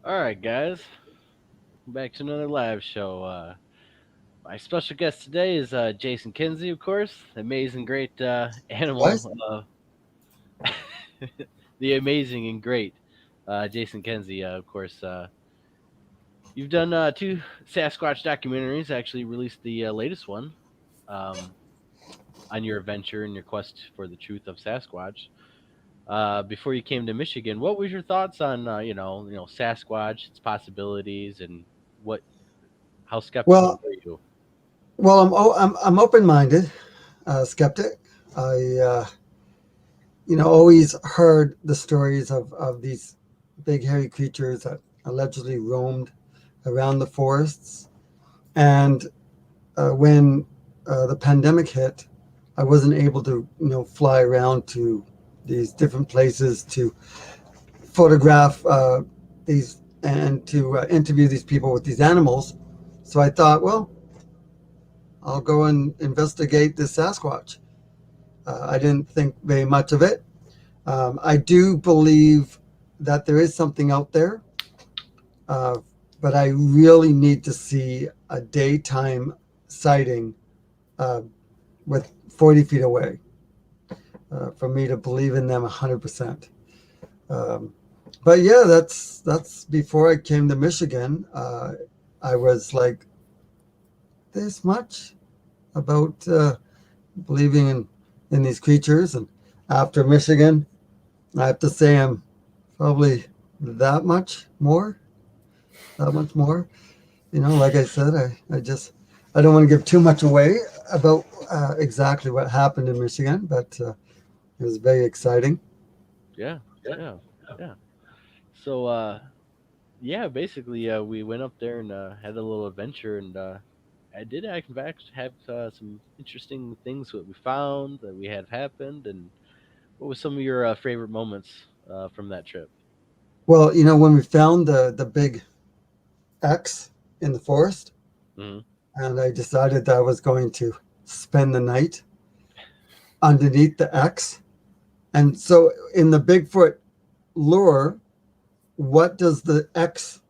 All right, guys, back to another live show. My special guest today is Jason Kenzie, of course, amazing, great What? animal, the amazing and great Jason Kenzie. Of course, you've done two Sasquatch documentaries. Actually, released the latest one um, on your adventure and your quest for the truth of Sasquatch. Before you came to Michigan, what was your thoughts on Sasquatch, its possibilities, and what how skeptical Well, were you? I'm open-minded, skeptic. I always heard the stories of these big hairy creatures that allegedly roamed around the forests. And when the pandemic hit, I wasn't able to fly around to these different places to photograph these and to interview these people with these animals. So I thought, well, I'll go and investigate this Sasquatch. I didn't think very much of it. I do believe that there is something out there, uh, but I really need to see a daytime sighting uh, with 40 feet away for me to believe in them 100%. Um, but yeah, that's before I came to Michigan. I was like, this much about believing in these creatures. And after Michigan, I have to say I'm probably that much more, that much more. Like I said, I don't want to give too much away about exactly what happened in Michigan, but it was very exciting. Yeah, yeah, yeah. So, yeah, basically, we went up there and had a little adventure, and I did, in fact, have some interesting things that we found that we had happened. And what was some of your favorite moments from that trip? Well, when we found the big X in the forest, Hmm. and I decided that I was going to spend the night underneath the X. And so in the Bigfoot lore, what does the X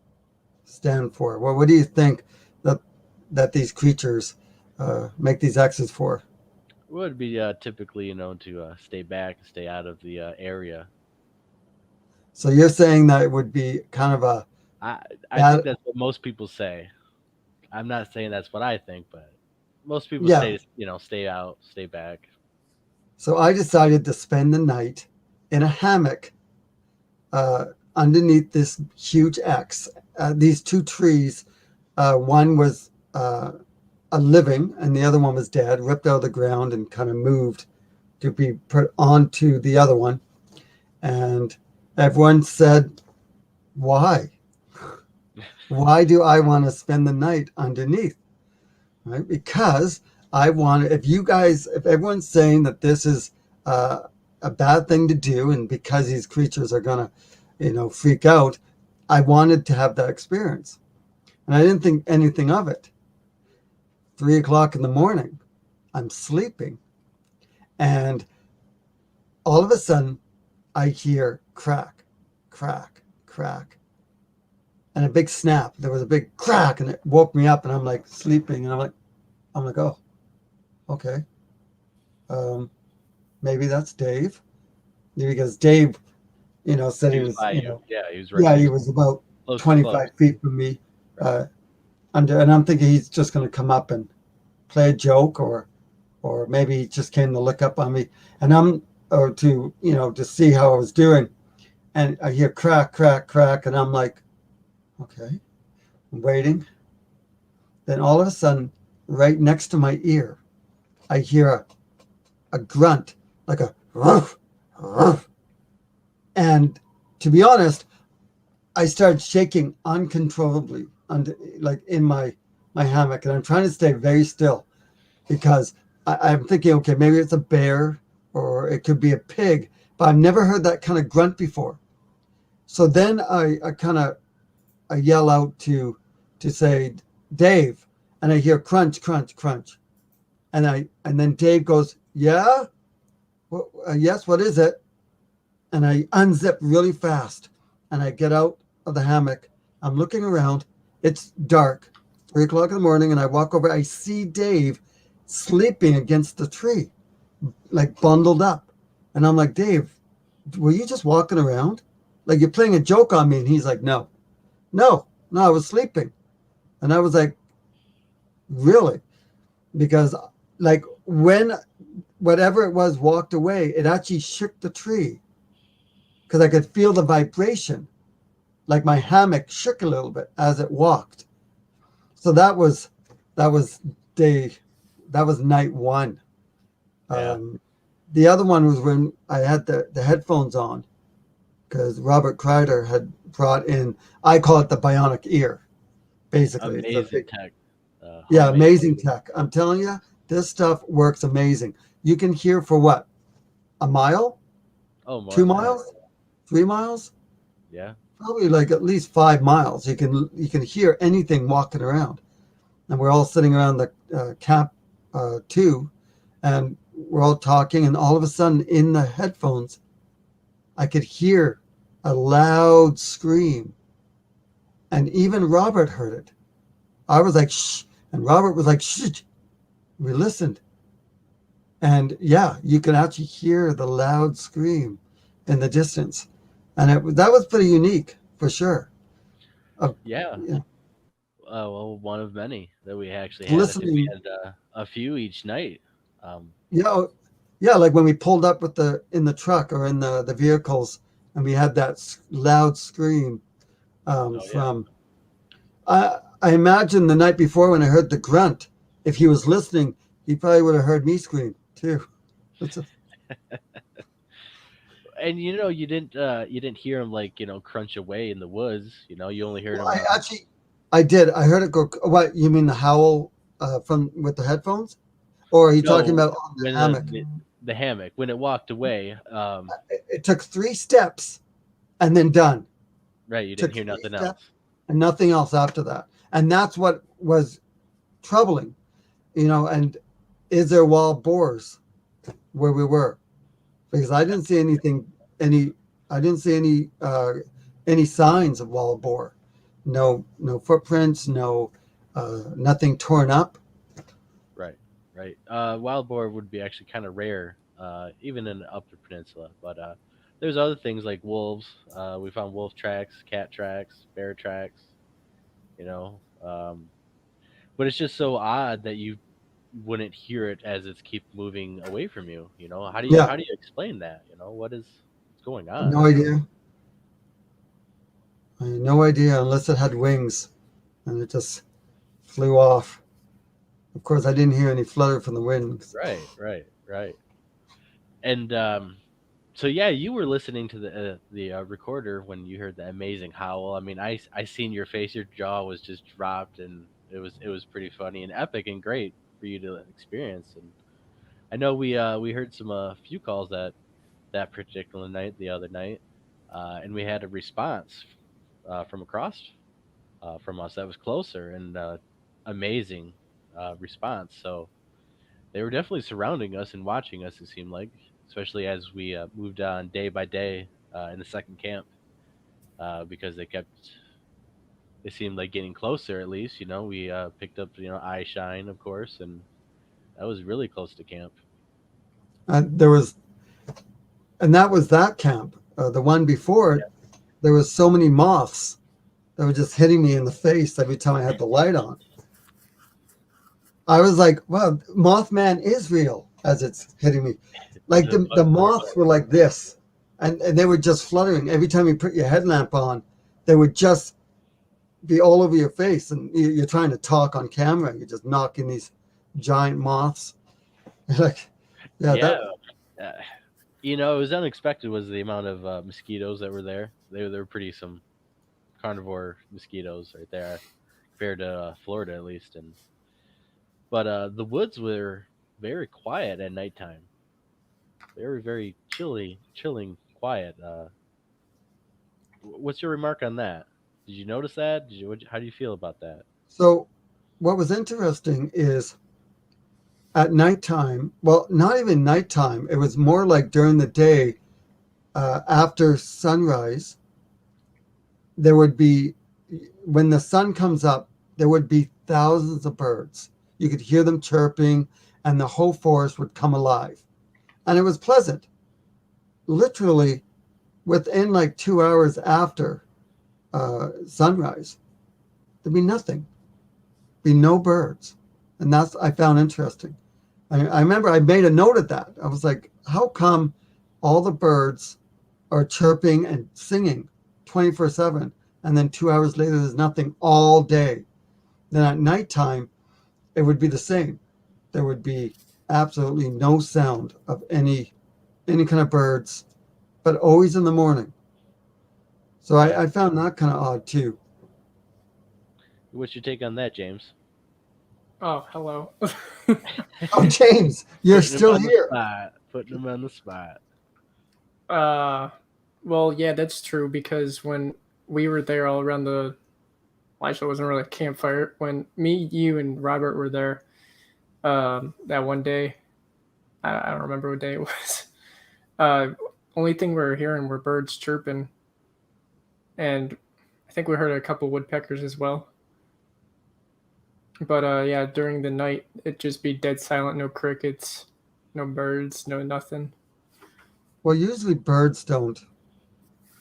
stand for? Well, what do you think that these creatures make these X's for? It would be typically, to stay back, stay out of the area. So you're saying that it would be kind of a I I think bad, that's what most people say. I'm not saying that's what I think, but most people yeah. say, stay out, stay back. So I decided to spend the night in a hammock uh, underneath this huge X. These two trees, one was a living and the other one was dead, ripped out of the ground and kind of moved to be put onto the other one. And everyone said, why? Why do I want to spend the night underneath? Right? Because I want to, if everyone's saying that this is a bad thing to do, and because these creatures are going to, freak out, I wanted to have that experience. And I didn't think anything of it. 3 o'clock in the morning, I'm sleeping. And all of a sudden, I hear crack, crack, crack, and a big snap. There was a big crack, and it woke me up. And I'm like sleeping, and I'm like, oh, okay. Um, Maybe that's Dave, because Dave said He he was was, by you. Yeah, he was right. yeah, He he was was about close to close. 25 feet from me, Right. under, and I'm thinking he's just going to come up and play a joke, or maybe he just came to look up on me, and or to, to see how I was doing. And I hear crack, crack, crack, and I'm like, okay, I'm waiting. Then all of a sudden, right next to my ear, I hear a grunt, like a ruff, ruff. And to be honest, I started shaking uncontrollably, like in my hammock, and I'm trying to stay very still because I'm thinking, okay, maybe it's a bear or it could be a pig, but I've never heard that kind of grunt before. So then I kind of I yell out to say, Dave, and I hear crunch, crunch, crunch, and then Dave goes, yeah, yes, what is it? And I unzip really fast, and I get out of the hammock. I'm looking around. It's dark, 3 o'clock in the morning, and I walk over. I see Dave sleeping against the tree, like bundled up, and I'm like, Dave, were you just walking around? Like you're playing a joke on me? And he's like, no, no, no, I was sleeping. And I was like, really? Because like when whatever it was walked away, it actually shook the tree because I could feel the vibration. Like my hammock shook a little bit as it walked. So that was day that was night one. Yeah. The other one was when I had the headphones on because Robert Kreider had brought in, I call it the bionic ear. Basically, it's a Amazing big, tech. yeah, Homemade. amazing tech. I'm telling you, this stuff works amazing. You can hear for what, a mile, Oh, two more. miles, 3 miles, Yeah. probably like at least 5 miles. You can hear anything walking around, and we're all sitting around the camp two, and we're all talking, and all of a sudden in the headphones, I could hear a loud scream, and even Robert heard it. I was like, shh, and Robert was like, shh. We listened, and yeah, you can actually hear the loud scream in the distance, and that was pretty unique for sure. Uh, Yeah. yeah, Well, one of many that we actually had. I think we listening, had a few each night. Um, yeah, yeah, like when we pulled up with the in the truck or in the vehicles, and we had that loud scream oh yeah. from. I imagine the night before when I heard the grunt, if he was listening, he probably would have heard me scream too. It's a, And you didn't hear him like crunch away in the woods. You only heard well, him. I did. I heard it go. What you mean the howl from with the headphones, or are you talking No, about on the when hammock? the hammock when it walked away. It took 3 steps and then done. Right. You didn't Took hear three nothing steps else. and nothing else after that. And that's what was troubling, And is there wild boars where we were? Because I didn't see any, I didn't see any signs of wild boar. No, no footprints, no, nothing torn up. Right. Right. Wild boar would be actually kind of rare, even in the Upper Peninsula. But there's other things like wolves. We found wolf tracks, cat tracks, bear tracks. You know, but it's just so odd that you wouldn't hear it as it's keep moving away from you. Yeah, How do you explain that? What's going on? no idea. I had no idea unless it had wings and it just flew off. Of course, I didn't hear any flutter from the wings. Right. Right. Right. And so yeah, you were listening to the recorder when you heard the amazing howl. I mean, I seen your face, your jaw was just dropped, and it was pretty funny and epic and great for you to experience. And I know we heard some few calls that particular night, the other night, and we had a response from across from us that was closer and amazing response. So they were definitely surrounding us and watching us. It seemed like, especially as we moved on day by day in the second camp, because they seemed like getting closer. At least, we picked up eye shine, of course, and that was really close to camp. There was, and that was that camp. the one before it, there was so many moths that were just hitting me in the face every time I had the light on. I was like, wow, Mothman is real as it's hitting me. Like the moths were like this, and they were just fluttering. Every time you put your headlamp on, they would just be all over your face, and you're trying to talk on camera. You're just knocking these giant moths. Like, Yeah. It was unexpected was the amount of mosquitoes that were there. They were pretty some carnivore mosquitoes right there compared to Florida at least. But the woods were very quiet at nighttime. Very, very chilling, quiet. What's your remark on that? Did you notice that? How do you feel about that? So, what was interesting is at nighttime, well, not even nighttime, it was more like during the day, after sunrise, there would be, when the sun comes up, there would be thousands of birds. You could hear them chirping, and the whole forest would come alive. And it was pleasant. Literally, within like 2 hours after sunrise, there'd be nothing, be no birds. And that's I found interesting. I remember I made a note of that. I was like, how come all the birds are chirping and singing 24/7, and then 2 hours later there's nothing all day? Then at nighttime, it would be the same. There would be absolutely no sound of any kind of birds, but always in the morning. So I found that kind of odd too. What's your take on that, James? Oh, hello. Oh, James, you're still here. Putting him on the spot. Well, yeah, that's true because when we were there all around the, well, actually, it wasn't really a campfire. When me, you, and Robert were there, that one day, I don't remember what day it was. Only thing we were hearing were birds chirping, and I think we heard a couple woodpeckers as well. But yeah, during the night, it'd just be dead silent, no crickets, no birds, no nothing. Well, usually birds don't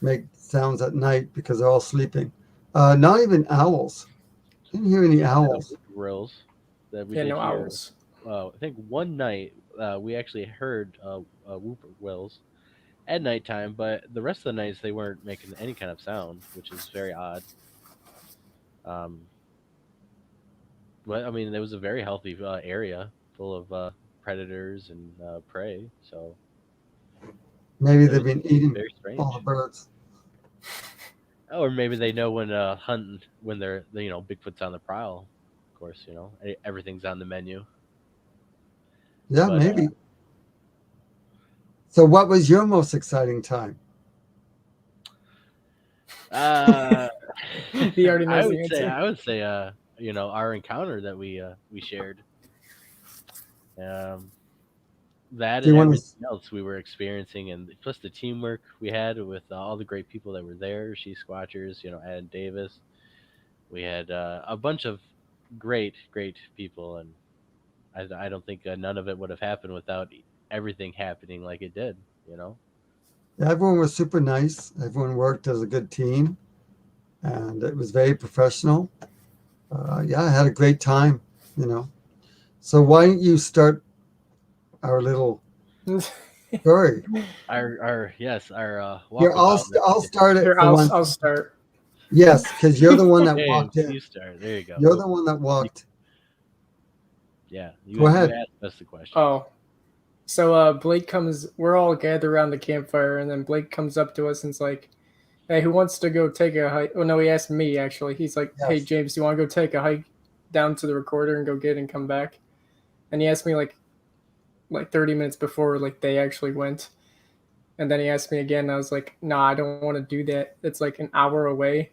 make sounds at night because they're all sleeping. Not even owls. Didn't hear any owls. Grills that we Yeah, did no hear. owls. I think one night we actually heard whippoorwills at nighttime, but the rest of the nights they weren't making any kind of sound, which is very odd. But I mean, it was a very healthy area full of predators and prey. So Maybe it they've was been eating very strange. all the birds. Or maybe they know when hunting when they're Bigfoot's on the prowl. Of course, everything's on the menu. Yeah, But, maybe. So, what was your most exciting time? He already knows the answer. I would say our encounter that we shared. That Do you and wanna everything else we were experiencing, and plus the teamwork we had with all the great people that were there, She Squatchers, Ed Davis. We had a bunch of great people, and I don't think none of it would have happened without everything happening like it did. Everyone was super nice. Everyone worked as a good team, and it was very professional. Yeah, I had a great time. So why don't you start our little story? Our Here, walkabout. I'll start it. Here, for I'll one. start. Yes, because you're the one that James, walked in. you start. There you go. You're the one that walked. Yeah, Go ahead. You asked us the question. Oh, so Blake comes. We're all gathered around the campfire, and then Blake comes up to us and's like, "Hey, who wants to go take a hike?" Oh no, he asked me actually. He's like, Yes. "Hey James, do you want to go take a hike down to the recorder and go get it and come back?" And he asked me like 30 minutes before they actually went, and then he asked me again. And I was like, "Nah, I don't want to do that. It's like an hour away,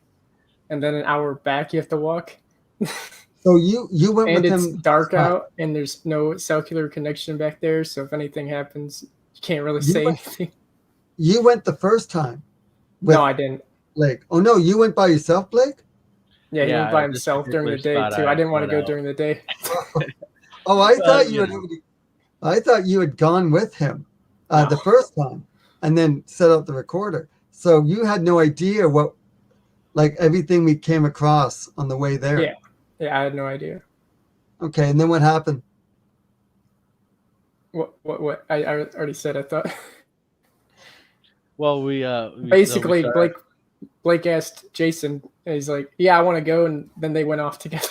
and then an hour back you have to walk." So you went And with it's him. dark out, and there's no cellular connection back there. So if anything happens, you can't really say anything. You went the first time. With No, I didn't. Blake. Oh no, you went by yourself, Blake? Yeah, he Yeah, went by this himself during the particular day spot too. I I didn't want to sought go out. during the day. Oh, I thought you I thought you had gone with him the first time. and then set up the recorder. So you had no idea what, like everything we came across on the way there. Yeah. Yeah, I had no idea. Okay, and then what happened? What I already said, I thought. Well, we Basically, started- Blake asked Jason, and he's like, "Yeah, I want to go," and then they went off together.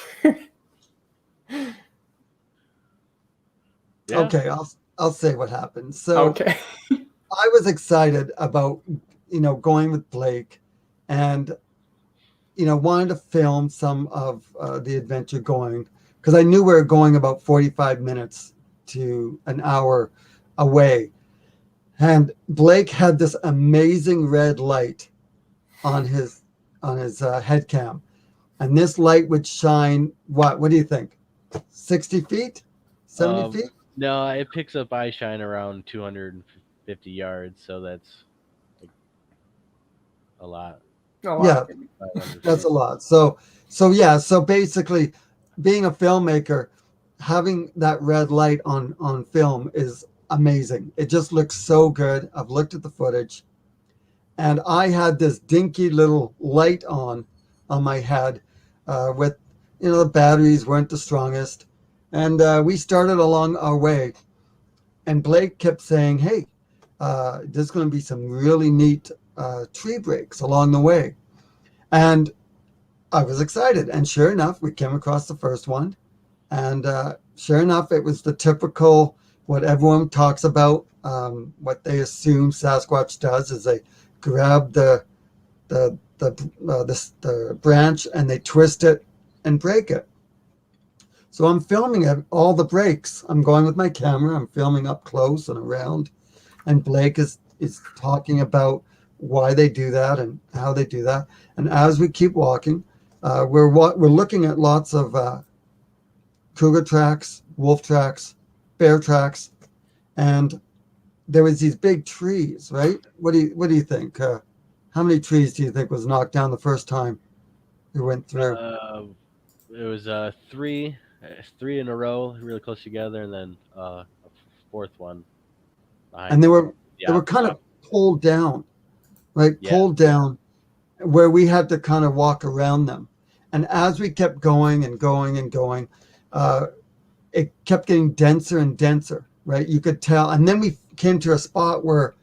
Yeah. Okay, I'll say what happened. So Okay. I was excited about, going with Blake, and wanted to film some of the adventure going, because I knew we were going about 45 minutes to an hour away. And Blake had this amazing red light on his head cam, and this light would shine. What do you think? 60 feet, 70 feet? No, it picks up eye shine around 250 yards, so that's like a lot. Yeah, 500 that's a feet. lot. So basically, being a filmmaker, having that red light on film is amazing. It just looks so good. I've looked at the footage, and I had this dinky little light on my head, with the batteries weren't the strongest, and we started along our way, and Blake kept saying, "Hey, there's going to be some really neat tree breaks along the way," and I was excited. And sure enough, we came across the first one, and sure enough, it was the typical what everyone talks about. What they assume Sasquatch does is they grab the branch and they twist it and break it. So I'm filming all the breaks. I'm going with my camera. I'm filming up close and around, and Blake is talking about why they do that and how they do that. And as we keep walking, we're looking at lots of cougar tracks, wolf tracks, bear tracks, and there was these big trees, right? What do you think? How many trees do you think was knocked down the first time we went through? It was three in a row, really close together, and then a fourth one behind. And they were Yeah, kind of pulled down, right? Yeah. Pulled down, where we had to kind of walk around them. And as we kept going and going and going, it kept getting denser and denser, right? You could tell. And then we came to a spot where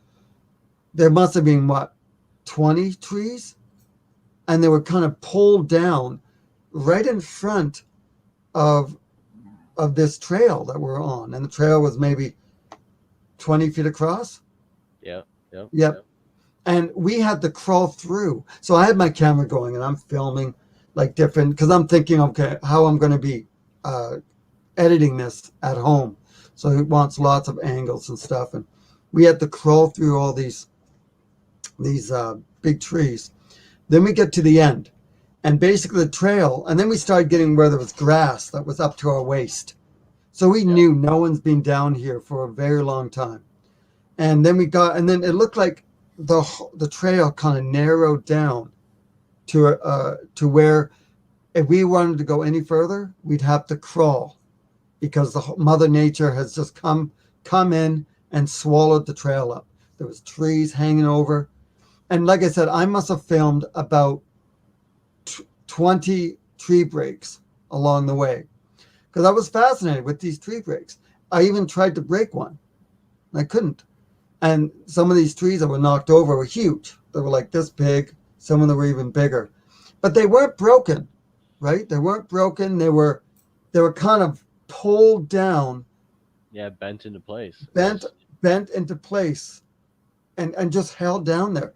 there must have been, 20 trees? And they were kind of pulled down right in front of this trail that we're on. And the trail was maybe 20 feet across. Yep. And we had to crawl through. So I had my camera going and I'm filming like different, because I'm thinking, okay, how I'm going to be editing this at home. So it wants lots of angles and stuff. And we had to crawl through all these big trees. Then we get to the end, and basically the trail, and then we started getting where there was grass that was up to our waist. So we knew no one's been down here for a very long time. And then and then it looked like the trail kind of narrowed down to where if we wanted to go any further, we'd have to crawl, because the Mother Nature has just come in and swallowed the trail up. There was trees hanging over. And like I said, I must have filmed about 20 tree breaks along the way, because I was fascinated with these tree breaks. I even tried to break one. I couldn't. And some of these trees that were knocked over were huge. They were like this big. Some of them were even bigger. But they weren't broken, right? They weren't broken. They were kind of pulled down. Yeah, bent into place. Bent into place and just held down there.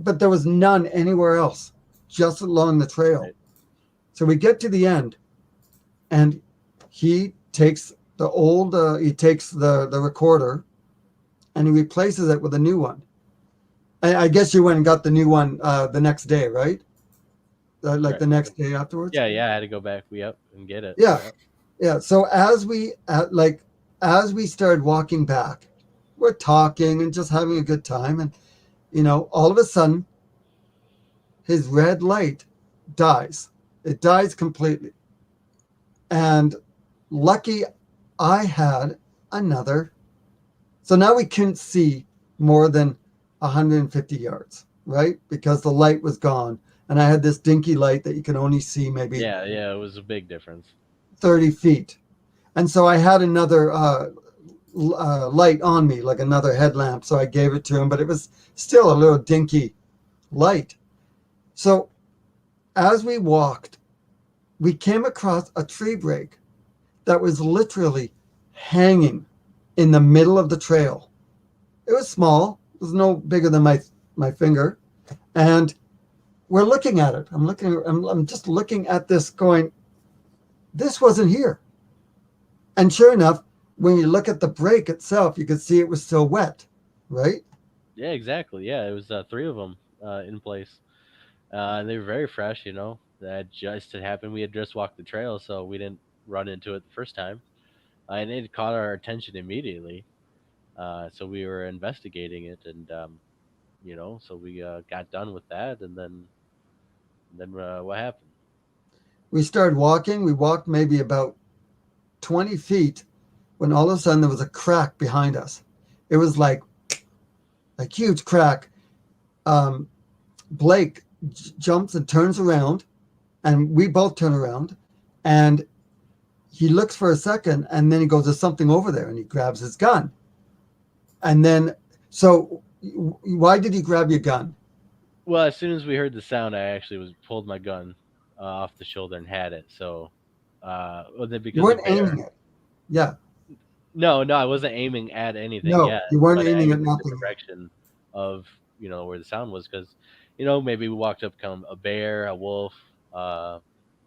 But there was none anywhere else, just along the trail. Right. So we get to the end, and he takes the recorder, and he replaces it with a new one. I guess you went and got the new one the next day, right? Right. The next day afterwards. Yeah, I had to go back and get it. Yeah. So as we started walking back, we're talking and just having a good time, and all of a sudden, his red light dies. It dies completely. And lucky I had another. So now we couldn't see more than 150 yards, right? Because the light was gone. And I had this dinky light that you can only see maybe Yeah, it was a big difference. 30 feet. And so I had another light on me, like another headlamp. So I gave it to him, but it was still a little dinky light. So as we walked, we came across a tree break that was literally hanging in the middle of the trail. It was small. It was no bigger than my finger. And we're looking at it. I'm just looking at this going, this wasn't here. And sure enough, when you look at the break itself, you could see it was still wet, right? Yeah, exactly. Yeah, it was three of them in place. And they were very fresh. That just had happened. We had just walked the trail, so we didn't run into it the first time, and it caught our attention immediately. So we were investigating it, and so we got done with that, and then what happened? We started walking. We walked maybe about 20 feet when all of a sudden there was a crack behind us. It was like a huge crack. Um, Blake jumps and turns around, and we both turn around, and he looks for a second, and then he goes, "There's something over there," and he grabs his gun. And then, so why did he grab your gun? Well, as soon as we heard the sound, I actually was pulled my gun off the shoulder and had it. So, was it You because weren't of aiming bear? it. Yeah, No, I wasn't aiming at anything no, yet, you weren't but aiming at aiming in the nothing. direction of where the sound was, because maybe we walked up come a bear, a wolf, uh,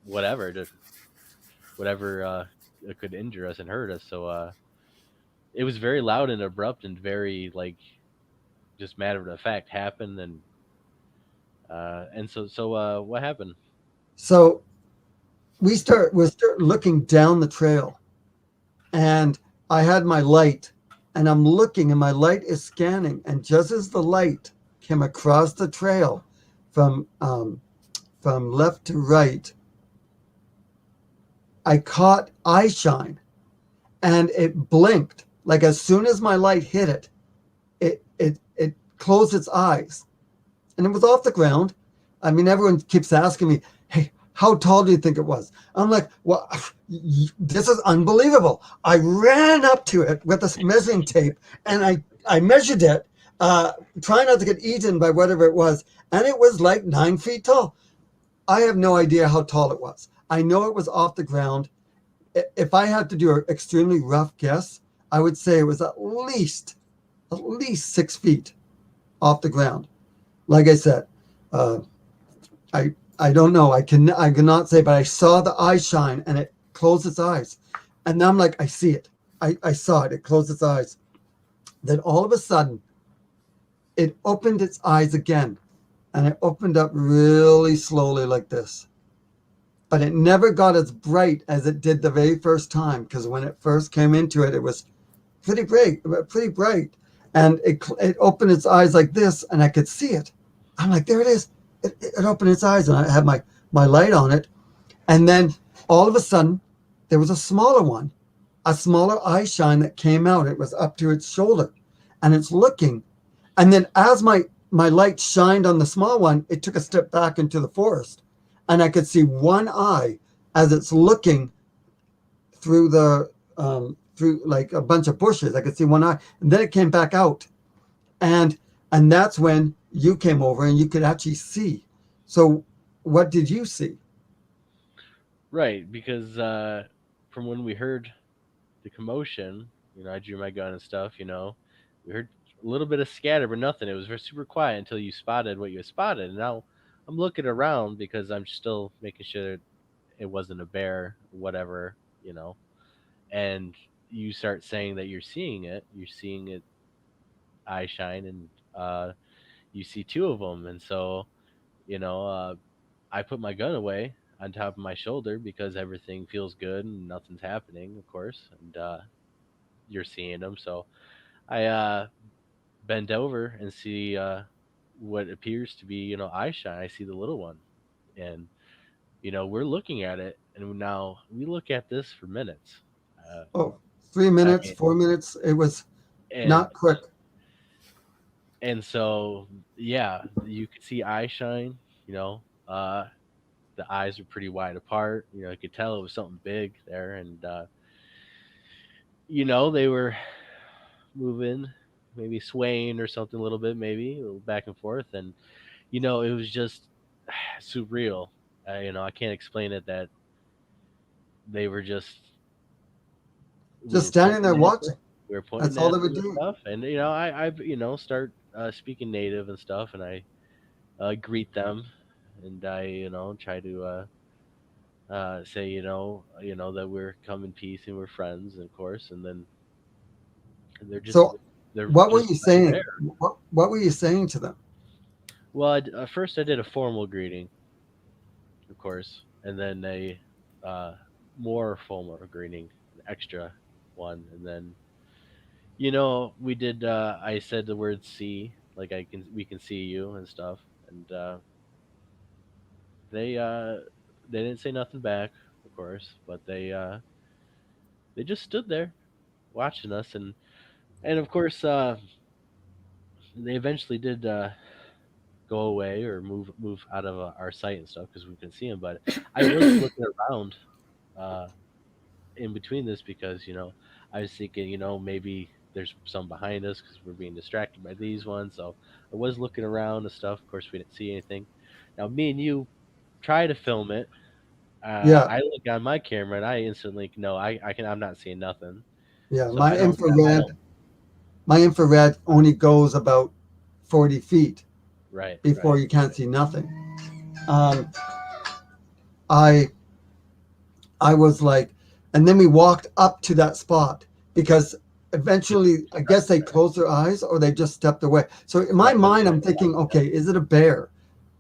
whatever, just whatever could injure us and hurt us. So it was very loud and abrupt and very like just matter of fact happened, and so what happened? So we start looking down the trail, and I had my light, and I'm looking, and my light is scanning, and just as the light came across the trail from left to right, I caught eye shine, and it blinked. Like as soon as my light hit it, it closed its eyes, and it was off the ground. I mean, everyone keeps asking me, "Hey, how tall do you think it was?" I'm like, "Well, this is unbelievable." I ran up to it with a measuring tape, and I measured it, trying not to get eaten by whatever it was, and it was like 9 feet tall. I have no idea how tall it was. I know it was off the ground. If I had to do an extremely rough guess, I would say it was at least 6 feet off the ground. Like I said, uh, I don't know. I cannot say, but I saw the eye shine, and it closed its eyes, and I'm like, I see it. I saw it. It closed its eyes. Then all of a sudden, it opened its eyes again, and it opened up really slowly like this. But it never got as bright as it did the very first time, because when it first came into it, it was pretty bright, and it opened its eyes like this, and I could see it. I'm like, there it is. It opened its eyes, and I had my light on it, and then all of a sudden, there was a smaller one, a smaller eye shine that came out. It was up to its shoulder, and it's looking, and then as my light shined on the small one, it took a step back into the forest, and I could see one eye as it's looking through through like a bunch of bushes. I could see one eye, and then it came back out, and that's when you came over and you could actually see. So, what did you see? Right, because from when we heard the commotion, I drew my gun and stuff. We heard a little bit of scatter, but nothing. It was very super quiet until you spotted what you had spotted. And now I'm looking around because I'm still making sure it wasn't a bear, whatever, and you start saying that you're seeing it eye shine, and you see two of them, and so you know I put my gun away on top of my shoulder because everything feels good and nothing's happening, of course, and you're seeing them, so I bend over and see what appears to be eye shine. I see the little one, and we're looking at it, and now we look at this for minutes. uh, Oh, three I minutes, mean, 4 minutes. It was and not quick. and so yeah, you could see eye shine. You know, the eyes were pretty wide apart. You know, you could tell it was something big there, and they were moving, maybe swaying or something a little bit, maybe a little back and forth, and it was just surreal. I can't explain it. That they were just we Just were standing there pointing at watching. we were pointing That's all at they were them and doing. stuff, and I've start speaking native and stuff, and I greet them, and I try to say that we're come in peace and we're friends, of course, and then they're just So, they're what were just you right saying? there. What were you saying to them? Well, first I did a formal greeting, of course, and then a uh, more formal greeting, an extra one, and then we did. I said the word "see," like we can see you and stuff, and they they didn't say nothing back, of course, but they just stood there watching us, and of course they eventually did go away or move out of our sight and stuff because we couldn't see them. But I was looking around uh, in between this because I was thinking maybe there's some behind us because we're being distracted by these ones. So I was looking around and stuff. Of course, we didn't see anything. Now me and you try to film it. Yeah, I look on my camera and I instantly no, I'm not seeing nothing. yeah. So I don't. My infrared only goes about 40 feet Right, before right, you can't see nothing. Um, I I was like, and then we walked up to that spot because eventually, I guess they closed their eyes or they just stepped away. So in my right. But mind, I'm thinking, okay, is it a bear?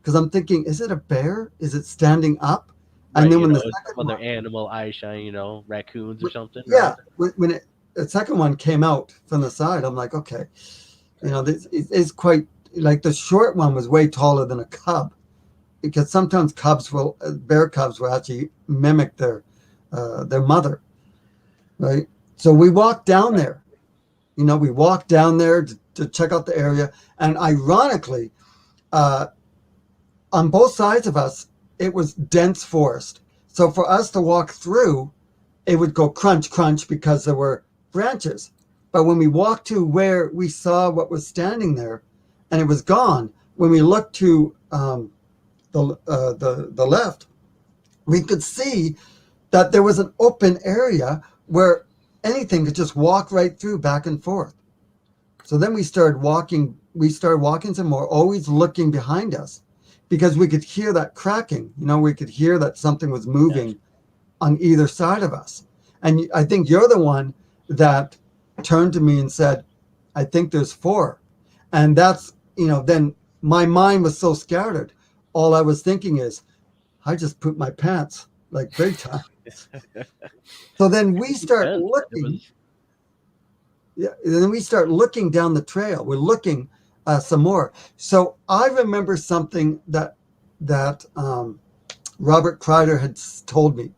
Because I'm thinking, is it a bear? Is it standing up? And right, then when the it's some second other one, animal eye shine, raccoons or something, yeah, right? when the second one came out from the side, I'm like, okay, this is quite like the short one was way taller than a cub because sometimes bear cubs will actually mimic their mother, right? So we walked down Right. there. We walked down there to check out the area, and ironically, uh, on both sides of us, it was dense forest. So for us to walk through, it would go crunch, crunch because there were branches. But when we walked to where we saw what was standing there, and it was gone, when we looked to the left, we could see that there was an open area where anything could just walk right through back and forth. So then we started walking. We started walking some more, always looking behind us because we could hear that cracking. We could hear that something was Yes. moving on either side of us. And I think you're the one that turned to me and said, I think there's four. And then my mind was so scattered. All I was thinking is, I just pooped my pants like big time. So then we start Yes, it looking. was. Yeah, and then we start looking down the trail. We're looking some more. So I remember something that Robert Kreider had told me,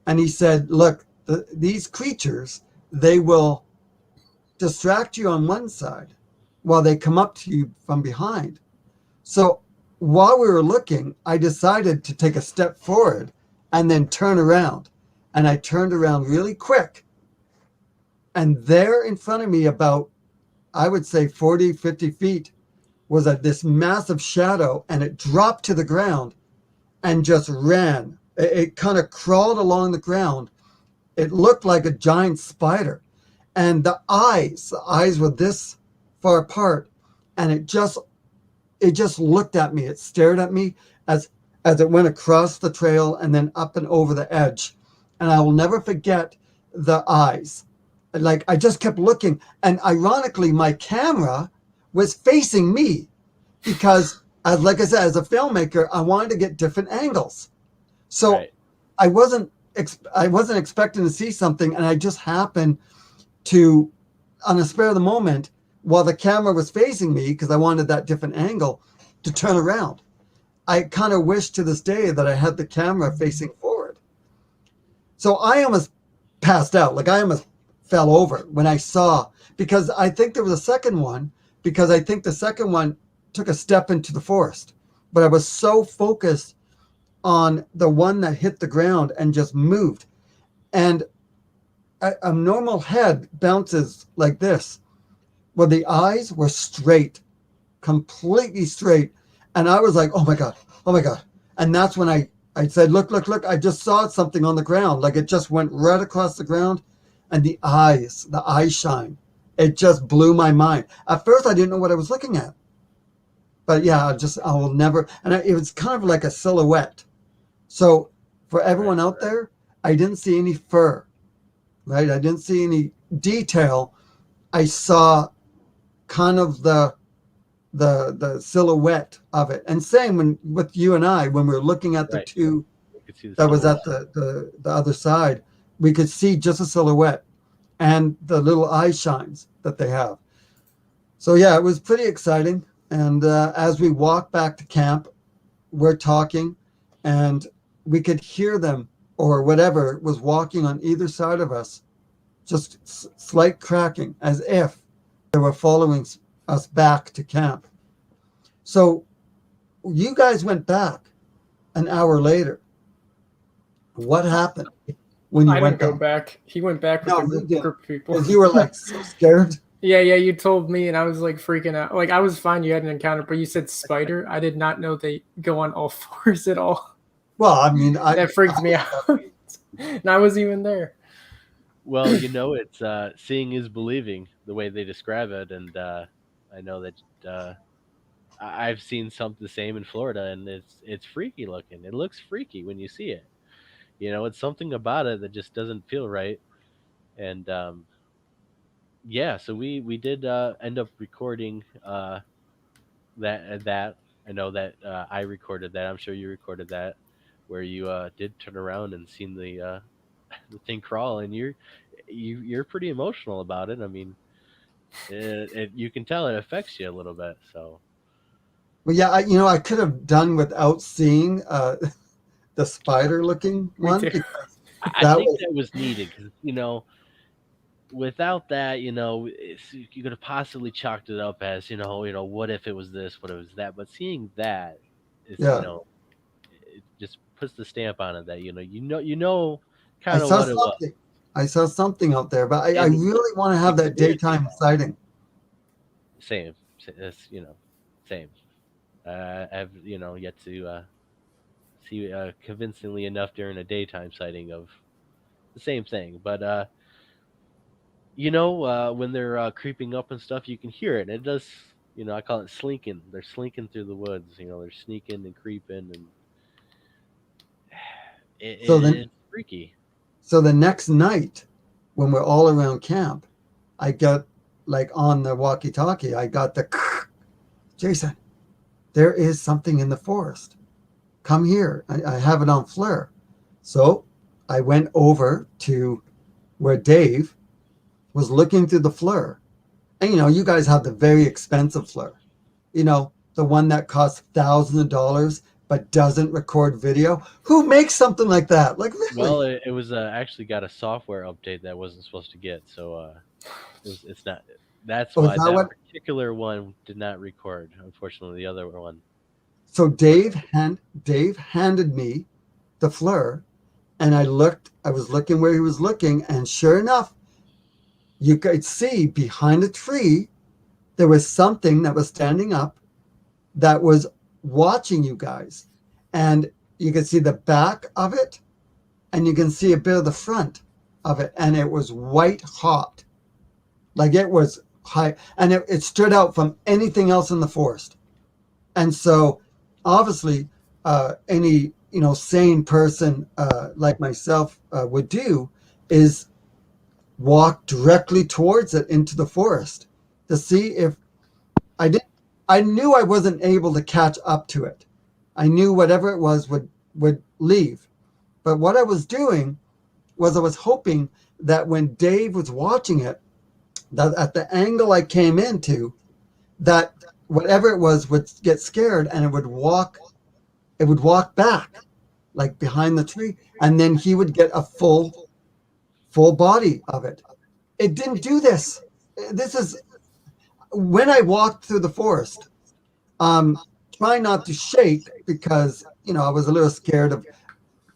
and he said, "Look, these creatures, they will distract you on one side, while they come up to you from behind." So while we were looking, I decided to take a step forward and then turn around, and I turned around really quick, and there in front of me, about I would say 40, 50 feet, was this massive shadow, and it dropped to the ground and just ran. It kind of crawled along the ground. It looked like a giant spider. And the eyes were this far apart, and it just looked at me. It stared at me as it went across the trail and then up and over the edge. And I will never forget the eyes. Like I just kept looking, and ironically, my camera was facing me because, like I said, as a filmmaker, I wanted to get different angles. So Right. I wasn't I wasn't expecting to see something, and I just happened to, on a spur of the moment, while the camera was facing me, because I wanted that different angle, to turn around. I kind of wish to this day that I had the camera facing forward. So I almost passed out. Like I almost fell over when I saw, because I think there was a second one because I think the second one took a step into the forest. But I was so focused on the one that hit the ground and just moved. And a normal head bounces like this. Well, the eyes were straight, completely straight. And I was like, oh my God, oh my God. And that's when I said, look, look, look, I just saw something on the ground. Like it just went right across the ground. And the eye shine, it just blew my mind. At first, I didn't know what I was looking at. But yeah, I will never. And it was kind of like a silhouette. So for everyone out there, I didn't see any fur, right? I didn't see any detail. I saw kind of the silhouette of it. And same with you and I, when we were looking at the two that was at the other side, we could see just a silhouette and the little eye shines that they have. So yeah, it was pretty exciting. And as we walked back to camp, we're talking, and we could hear them or whatever was walking on either side of us, just slight cracking, as if they were following us back to camp. So you guys went back an hour later. What happened when you went back? I didn't go back. He went back with a group of people. Because you were like so scared. Yeah, you told me, and I was like freaking out. Like I was fine, you had an encounter, but you said spider. I did not know they go on all fours at all. Well, I mean, that freaked me out. And I wasn't even there. Well, it's seeing is believing, the way they describe it, and I know that I've seen something the same in Florida, and it's freaky looking. It looks freaky when you see it. It's something about it that just doesn't feel right, and yeah, so we did end up recording that. I know that I recorded that. I'm sure you recorded that, where you did turn around and seen the the thing crawl, and you're pretty emotional about it. I mean, you can tell it affects you a little bit. So, well, yeah, I could have done without seeing the spider-looking one. I think that was needed because without that, you could have possibly chalked it up as what if it was this, what if it was that. But seeing that is, it just puts the stamp on it that kind of what it was. I saw something out there, but I really want to have that daytime sighting. Same, it's, same. I've yet to see convincingly enough during a daytime sighting of the same thing, but when they're creeping up and stuff, you can hear it. And it does, I call it slinking. They're slinking through the woods. They're sneaking and creeping, and it's freaky. So the next night, when we're all around camp, I got on the walkie-talkie. I got the Jason, there is something in the forest. Come here. I have it on FLIR. So I went over to where Dave was looking through the FLIR. And, you guys have the very expensive FLIR. The one that costs thousands of dollars but doesn't record video. Who makes something like that? Like, really? Well, it was actually got a software update that wasn't supposed to get. So it's not. That's why that particular one did not record. Unfortunately, the other one. So Dave handed me the FLIR, and I was looking where he was looking, and sure enough, you could see behind a tree, there was something that was standing up that was watching you guys. And you could see the back of it, and you can see a bit of the front of it. And it was white hot. Like it was high, and it stood out from anything else in the forest. And so obviously any sane person like myself would do is walk directly towards it into the forest to see if I knew I wasn't able to catch up to it. I knew whatever it was would leave. But what I was doing was I was hoping that when Dave was watching it, that at the angle I came into, that whatever it was would get scared and it would walk back, like behind the tree, and then he would get a full body of it. It didn't do this. when I walked through the forest, trying not to shake because I was a little scared of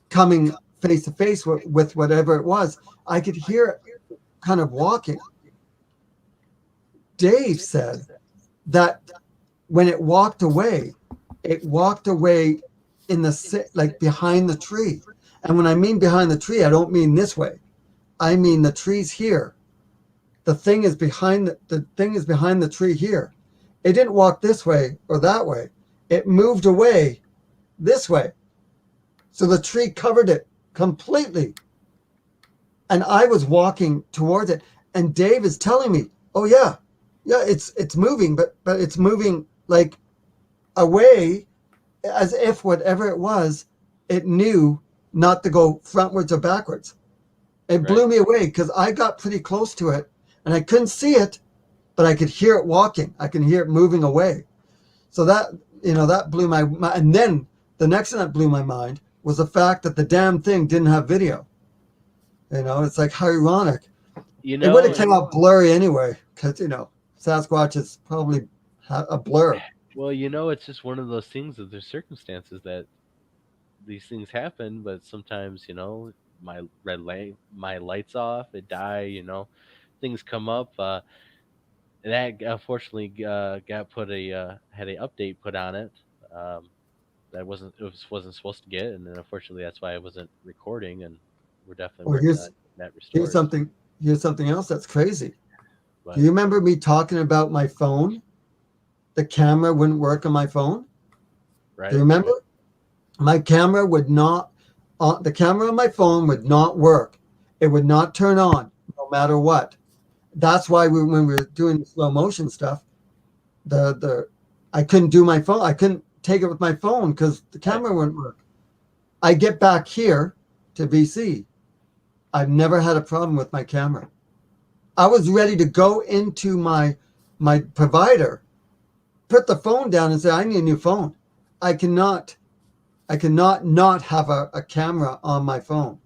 coming face to face with whatever it was. I could hear it kind of walking. Dave said that when it walked away in the like behind the tree. And when I mean behind the tree, I don't mean this way. I mean the tree's here. The thing is behind the tree here. It didn't walk this way or that way. It moved away this way. So the tree covered it completely. And I was walking towards it. And Dave is telling me, oh yeah, it's moving, but it's moving like away as if whatever it was, it knew not to go frontwards or backwards. It blew me away because I got pretty close to it and I couldn't see it, but I could hear it walking. I can hear it moving away. So that blew my mind. And then the next thing that blew my mind was the fact that the damn thing didn't have video. It's like how ironic. It would have came out blurry anyway because, Sasquatch is probably a blur. Well, it's just one of those things that there's circumstances that these things happen, but sometimes, my my light's off, it die, things come up. That unfortunately got put had a update put on it. That wasn't supposed to get, and then unfortunately that's why I wasn't recording, and we're definitely working on that restored. Here's something else that's crazy. But, do you remember me talking about my phone? The camera wouldn't work on my phone. Right. Do you remember? My camera would not. The camera on my phone would not work. It would not turn on, no matter what. That's why when we were doing the slow motion stuff, I couldn't do my phone. I couldn't take it with my phone because the camera wouldn't work. I get back here to BC. I've never had a problem with my camera. I was ready to go into my provider, put the phone down and say, I need a new phone. I cannot not have a camera on my phone.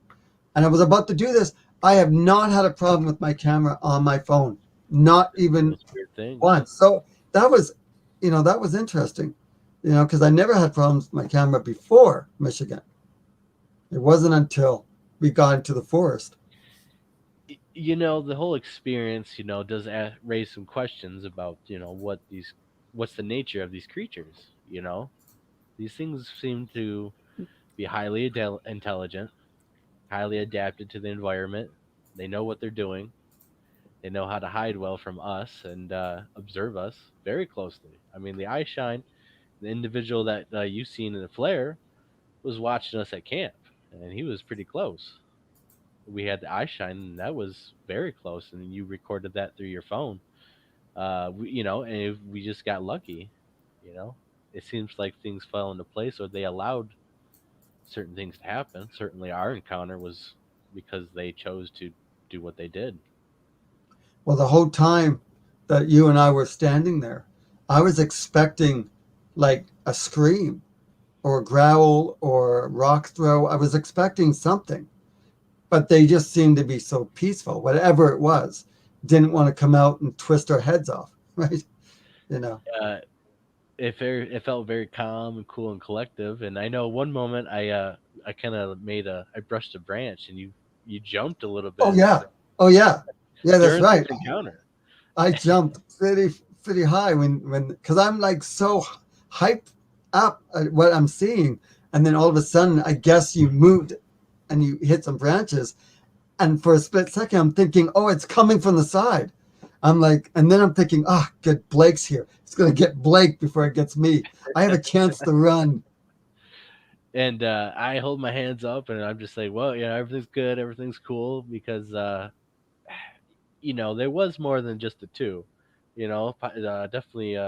And I was about to do this. I have not had a problem with my camera on my phone. Not even once. So that was interesting, because I never had problems with my camera before Michigan. It wasn't until we got into the forest. The whole experience, does raise some questions about, what's the nature of these creatures, These things seem to be highly intelligent, highly adapted to the environment. They know what they're doing. They know how to hide well from us and observe us very closely. I mean, the eye shine, the individual that you've seen in the flare was watching us at camp, and he was pretty close. We had the eye shine, and that was very close, and you recorded that through your phone. And we just got lucky. It seems like things fell into place, or they allowed certain things to happen. Certainly, our encounter was because they chose to do what they did. Well, the whole time that you and I were standing there, I was expecting like a scream or a growl or a rock throw. I was expecting something, but they just seemed to be so peaceful. Whatever it was, didn't want to come out and twist our heads off, right? It felt very calm and cool and collective. And I know one moment I kind of I brushed a branch, and you jumped a little bit. Oh yeah, that's right. Encounter. I jumped pretty high because I'm like so hyped up at what I'm seeing, and then all of a sudden, I guess you moved and you hit some branches, and for a split second, I'm thinking, oh, it's coming from the side. I'm like, and then I'm thinking, good, Blake's here. It's going to get Blake before it gets me. I have a chance to run. And I hold my hands up, and I'm just like, well, everything's good, everything's cool, because, there was more than just the two, definitely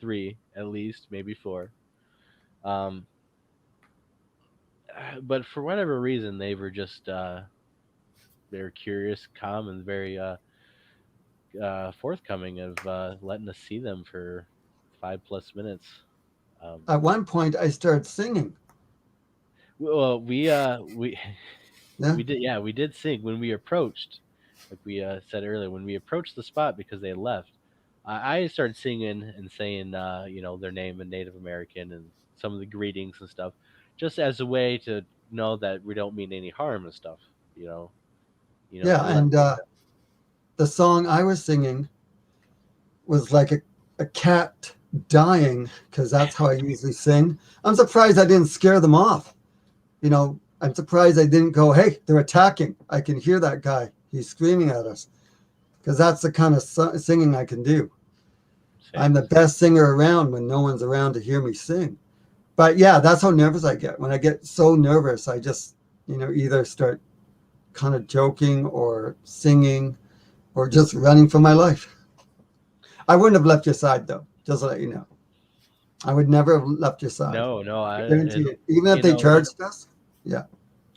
3 at least, maybe 4. But for whatever reason, they were just they were curious, calm, and very forthcoming of letting us see them for 5+ minutes. At one point, I started singing. Well, we did sing when we approached. Like we said earlier, when we approached the spot because they left, I started singing and saying, their name in Native American and some of the greetings and stuff, just as a way to know that we don't mean any harm and stuff. You know, Yeah, to let and the song I was singing was like a cat dying, because that's how I usually sing. I'm surprised I didn't scare them off. I'm surprised I didn't go, hey, they're attacking. I can hear that guy. He's screaming at us. Because that's the kind of singing I can do. I'm the best singer around when no one's around to hear me sing. But yeah, that's how nervous I get. When I get so nervous, I just, either start kind of joking or singing or just running for my life. I wouldn't have left your side, though, just to let you know. I would never have left your side. No, I guarantee and it. Even if they charged us. Yeah.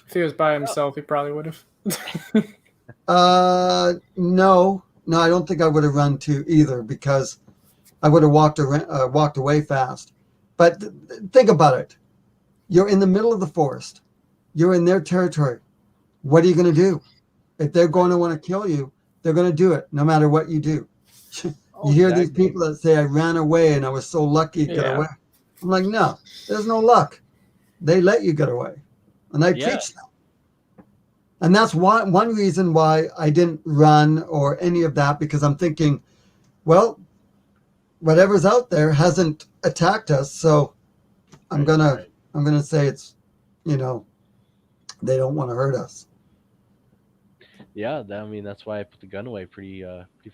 If he was by himself, he probably would have. No, I don't think I would have run too either, because I would have walked away fast. But think about it. You're in the middle of the forest. You're in their territory. What are you going to do? If they're going to want to kill you, they're going to do it no matter what you do. You hear these people that say, I ran away and I was so lucky to get away. I'm like, no, there's no luck. They let you get away. And I teach them. And that's one reason why I didn't run or any of that, because I'm thinking, well, whatever's out there hasn't attacked us, so I'm gonna say it's, they don't want to hurt us. Yeah, that's why I put the gun away pretty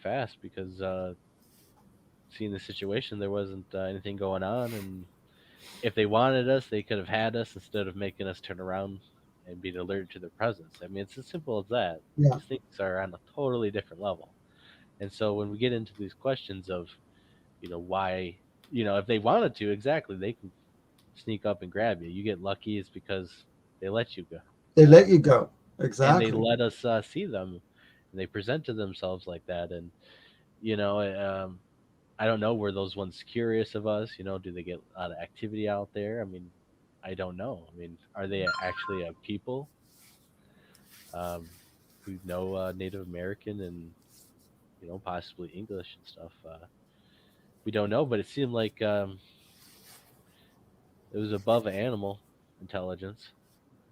fast, because seeing the situation, there wasn't anything going on, and if they wanted us, they could have had us instead of making us turn around and being alerted to their presence. It's as simple as that. Yeah. These things are on a totally different level. And so when we get into these questions of, why, if they wanted to, exactly, they can sneak up and grab you. You get lucky is because they let you go. They let you go. Exactly. And they let us see them, and they present to themselves like that. And, I don't know, were those ones curious of us? Do they get a lot of activity out there? I don't know. Are they actually a people who know Native American and possibly English and stuff? We don't know, but it seemed like it was above animal intelligence.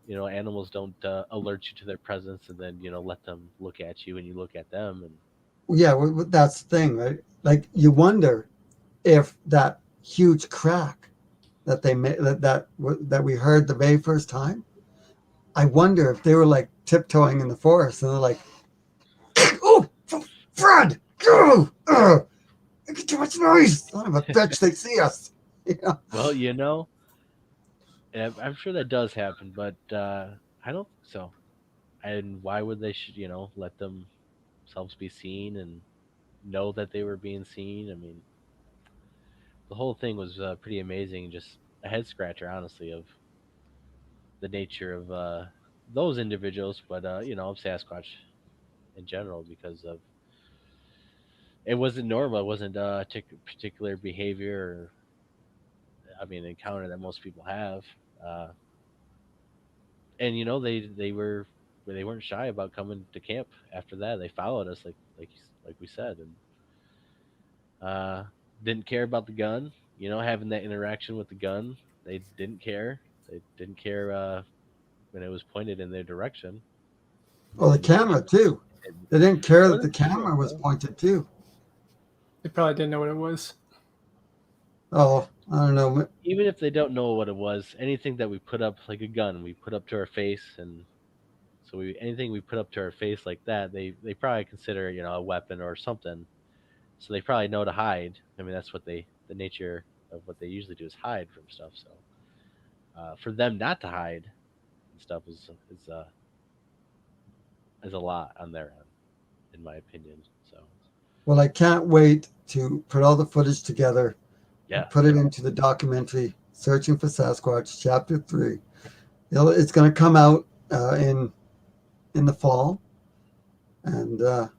Animals don't alert you to their presence and then let them look at you and you look at them. And yeah, that's the thing, right? Like, you wonder if that huge crack that they made, that we heard the very first time, I wonder if they were like tiptoeing in the forest and they're like, oh, Fred, too much noise. Son of a bitch, they see us. Well, I'm sure that does happen, but I don't think so. And why would they let themselves be seen and know that they were being seen? The whole thing was pretty amazing. Just a head scratcher, honestly, of the nature of those individuals, but of Sasquatch in general, because of it wasn't normal. It wasn't particular behavior or encounter that most people have. Uh, and they weren't shy about coming to camp after that. They followed us like we said, and didn't care about the gun. Having that interaction with the gun, they didn't care. They didn't care when it was pointed in their direction. Oh, the camera too. They didn't care that the camera was pointed too. They probably didn't know what it was. Oh, I don't know. Even if they don't know what it was, anything that we put up, like a gun, we put up to our face, and so anything we put up to our face like that, they probably consider a weapon or something. So they probably know to hide. That's what the nature of what they usually do is hide from stuff. So for them not to hide and stuff is a lot on their end, in my opinion. So, well, I can't wait to put all the footage together. Yeah. Put it into the documentary Searching for Sasquatch, Chapter 3. It's going to come out in the fall, and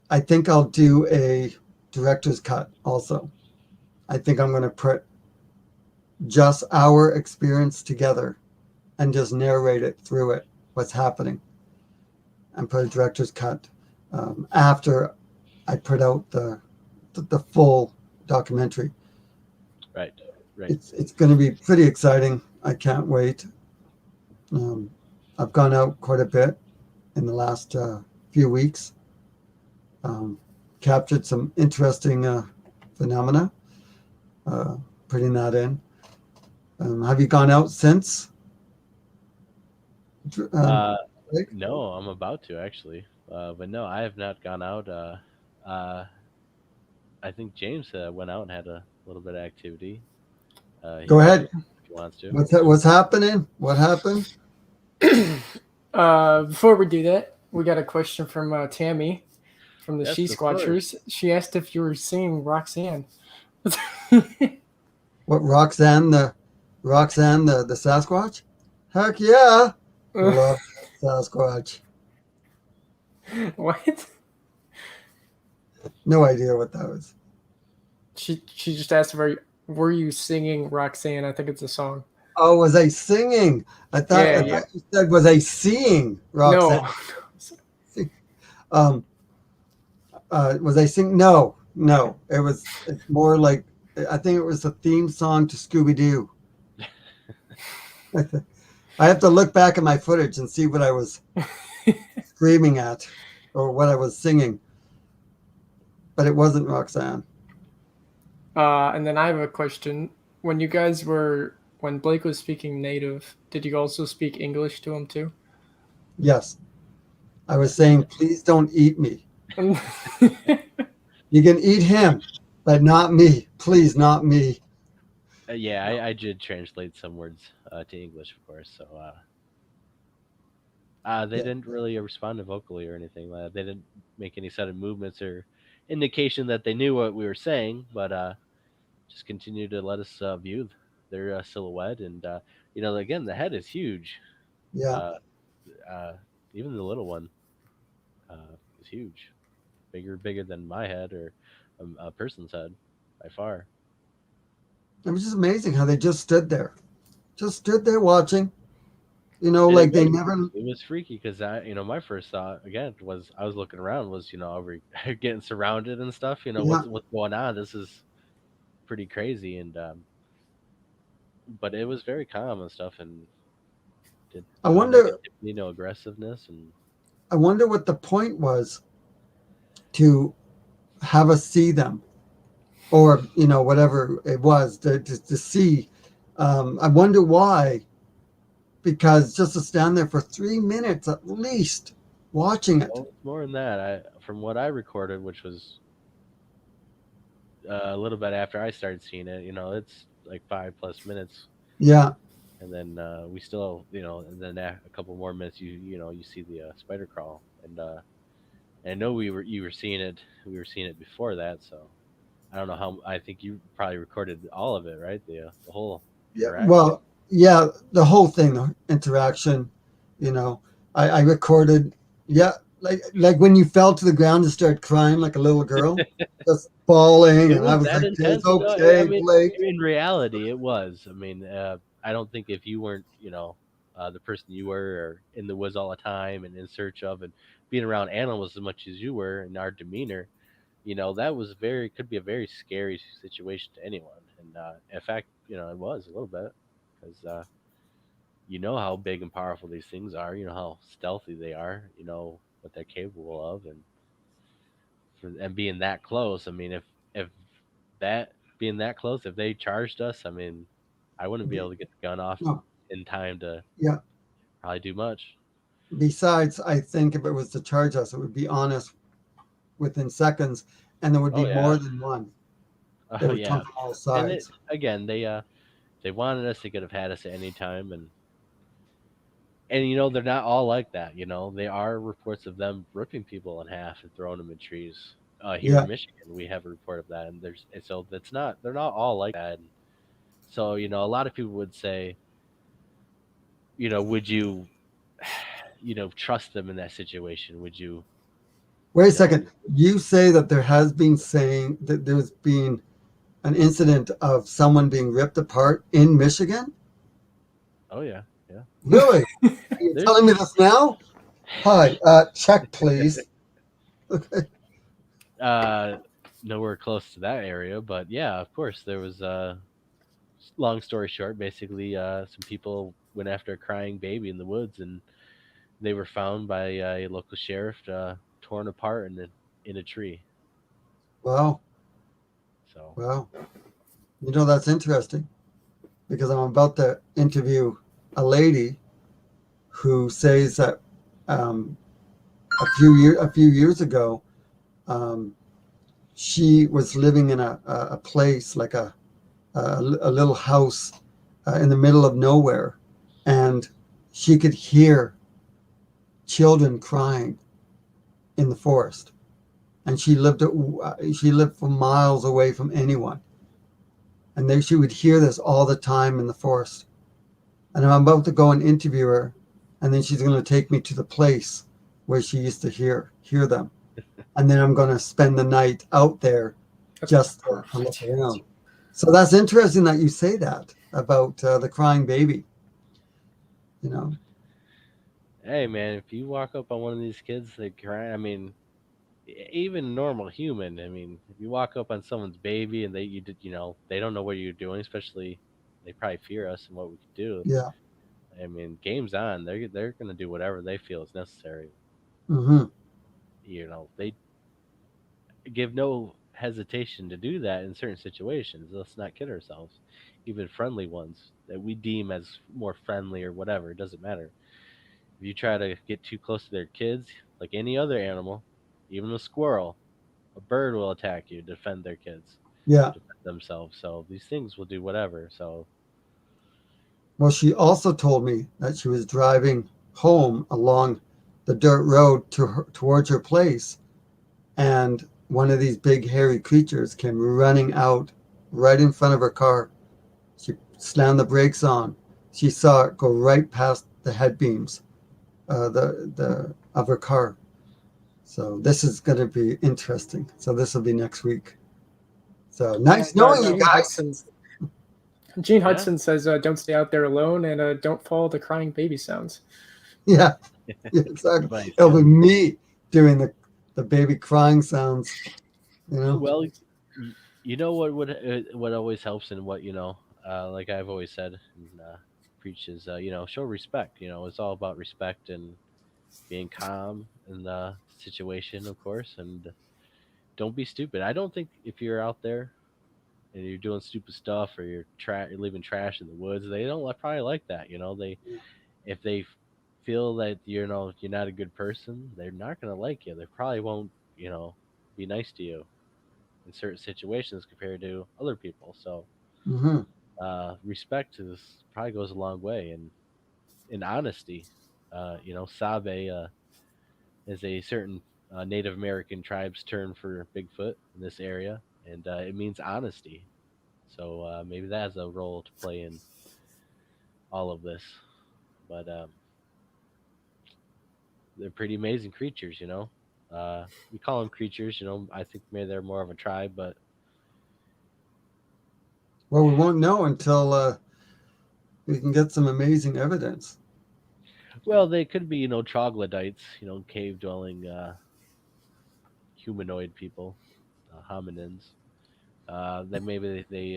I think I'll do a director's cut also. I think I'm going to put just our experience together and just narrate it through it, what's happening, and put a director's cut after I put out the the full documentary. Right. It's going to be pretty exciting. I can't wait. I've gone out quite a bit in the last few weeks. Captured some interesting phenomena. Putting that in. Have you gone out since? Blake? No, I'm about to actually, but no, I have not gone out. I think James went out and had a little bit of activity. He Go can ahead. share if he wants to. What's happening? What happened? Before we do that, we got a question from Tammy from the Yes, She of course. Squatchers. She asked if you were singing Roxanne. What, Roxanne the Sasquatch? Heck yeah! Love Sasquatch. What? No idea what that was. She just asked if were you singing Roxanne? I think it's a song. Oh, was I singing? I thought you said, was I seeing Roxanne? No. Was I singing? No. It's more like, I think it was a theme song to Scooby-Doo. I have to look back at my footage and see what I was screaming at or what I was singing. But it wasn't Roxanne. And then I have a question. When Blake was speaking native, did you also speak English to him too? Yes. I was saying, please don't eat me. You can eat him, but not me. Please, not me. Yeah, I did translate some words to English, of course. So they didn't really respond to vocally or anything. They didn't make any sudden movements or indication that they knew what we were saying, but just continued to let us view their silhouette. And again, the head is huge. Yeah. Even the little one is huge, bigger than my head or a person's head by far. It was just amazing how they just stood there watching. And they never. It was freaky because my first thought again was I was looking around was are we getting surrounded and stuff? What's going on? This is pretty crazy, and but it was very calm and stuff, and did I no wonder. negativity, no aggressiveness, and I wonder what the point was to have us see them, or whatever it was to see. I wonder why. Because just to stand there for 3 minutes at least watching it. Well, more than that, from what I recorded, which was a little bit after I started seeing it, it's like 5+ minutes. Yeah. And then we still, and then a couple more minutes, you see the spider crawl, and I know you were seeing it. We were seeing it before that, so I don't know how. I think you probably recorded all of it, right? The whole. Yeah. interaction. Well, yeah, the whole thing, the interaction. I recorded. Yeah, like when you fell to the ground and started crying like a little girl, just bawling, It and I was was that like, intense. "It's okay, I mean, Blake." in reality, it was. I mean, I don't think if you weren't, the person you were, or in the woods all the time and in search of and being around animals as much as you were, and our demeanor, that was could be a very scary situation to anyone. And in fact, it was a little bit because you know how big and powerful these things are. You know how stealthy they are. You know what they're capable of, and being that close. I mean, if that being that close, if they charged us, I mean, I wouldn't be able to get the gun off No. in time to Yeah. probably do much. Besides, I think if it was to charge us, it would be on us within seconds, and there would be more than one. They Oh would yeah, come from all and sides. again, they wanted us. They could have had us at any time, and they're not all like that. There are reports of them ripping people in half and throwing them in trees. Here Yeah. in Michigan, we have a report of that, and so that's not they're not all like that. And so a lot of people would say, would you, trust them in that situation? Would you? Wait a second. You say that there has been saying that there's been an incident of someone being ripped apart in Michigan? Oh yeah. Really? Are you telling me this now? Hi. Check, please. Okay. nowhere close to that area, but yeah, of course there was. Long story short, basically, some people went after a crying baby in the woods, and they were found by a local sheriff, torn apart in a tree. Wow. So Wow. That's interesting because I'm about to interview a lady who says that um, a few years ago, um, she was living in a place like a little house in the middle of nowhere, and she could hear children crying in the forest, and she lived for miles away from anyone, and then she would hear this all the time in the forest. And I'm about to go and interview her, and then she's going to take me to the place where she used to hear them, and then I'm going to spend the night out there That's just to look perfect. around. So that's interesting that you say that about the crying baby. You know, hey man, if you walk up on one of these kids that cry, I mean, even a normal human, I mean, if you walk up on someone's baby and they don't know what you're doing, especially they probably fear us and what we could do. yeah. I mean, game's on. They're gonna do whatever they feel is necessary. Hmm. They give no hesitation to do that in certain situations. Let's not kid ourselves. Even friendly ones that we deem as more friendly or whatever, it doesn't matter. If you try to get too close to their kids, like any other animal, even a squirrel, a bird will attack you to defend their kids, Yeah. defend themselves. So these things will do whatever. So Well, she also told me that she was driving home along the dirt road towards her place, and one of these big hairy creatures came running out right in front of her car. She slammed the brakes on. She saw it go right past the head beams, the of her car. So this is going to be interesting. So this will be next week. So nice And knowing you guys. Gene yeah, Hudson says, "Don't stay out there alone, and don't follow the crying baby sounds." Yeah, yeah, good exactly. advice. It'll Yeah. be me doing the baby crying sounds. You know. Well, you know what always helps and what like I've always said and preaches, show respect. It's all about respect and being calm in the situation, of course, and don't be stupid. I don't think if you're out there and you're doing stupid stuff or you're leaving trash in the woods, they don't probably like that. They if they feel that you're not a good person, they're not gonna like you. They probably won't be nice to you in certain situations compared to other people. So Hmm. respect is probably goes a long way, and in honesty. Sabe is a certain Native American tribe's term for Bigfoot in this area, and it means honesty. So maybe that has a role to play in all of this. But they're pretty amazing creatures. We call them creatures. I think maybe they're more of a tribe, but Well, we won't know until we can get some amazing evidence. well, they could be troglodytes. Cave dwelling humanoid people, hominins. That maybe they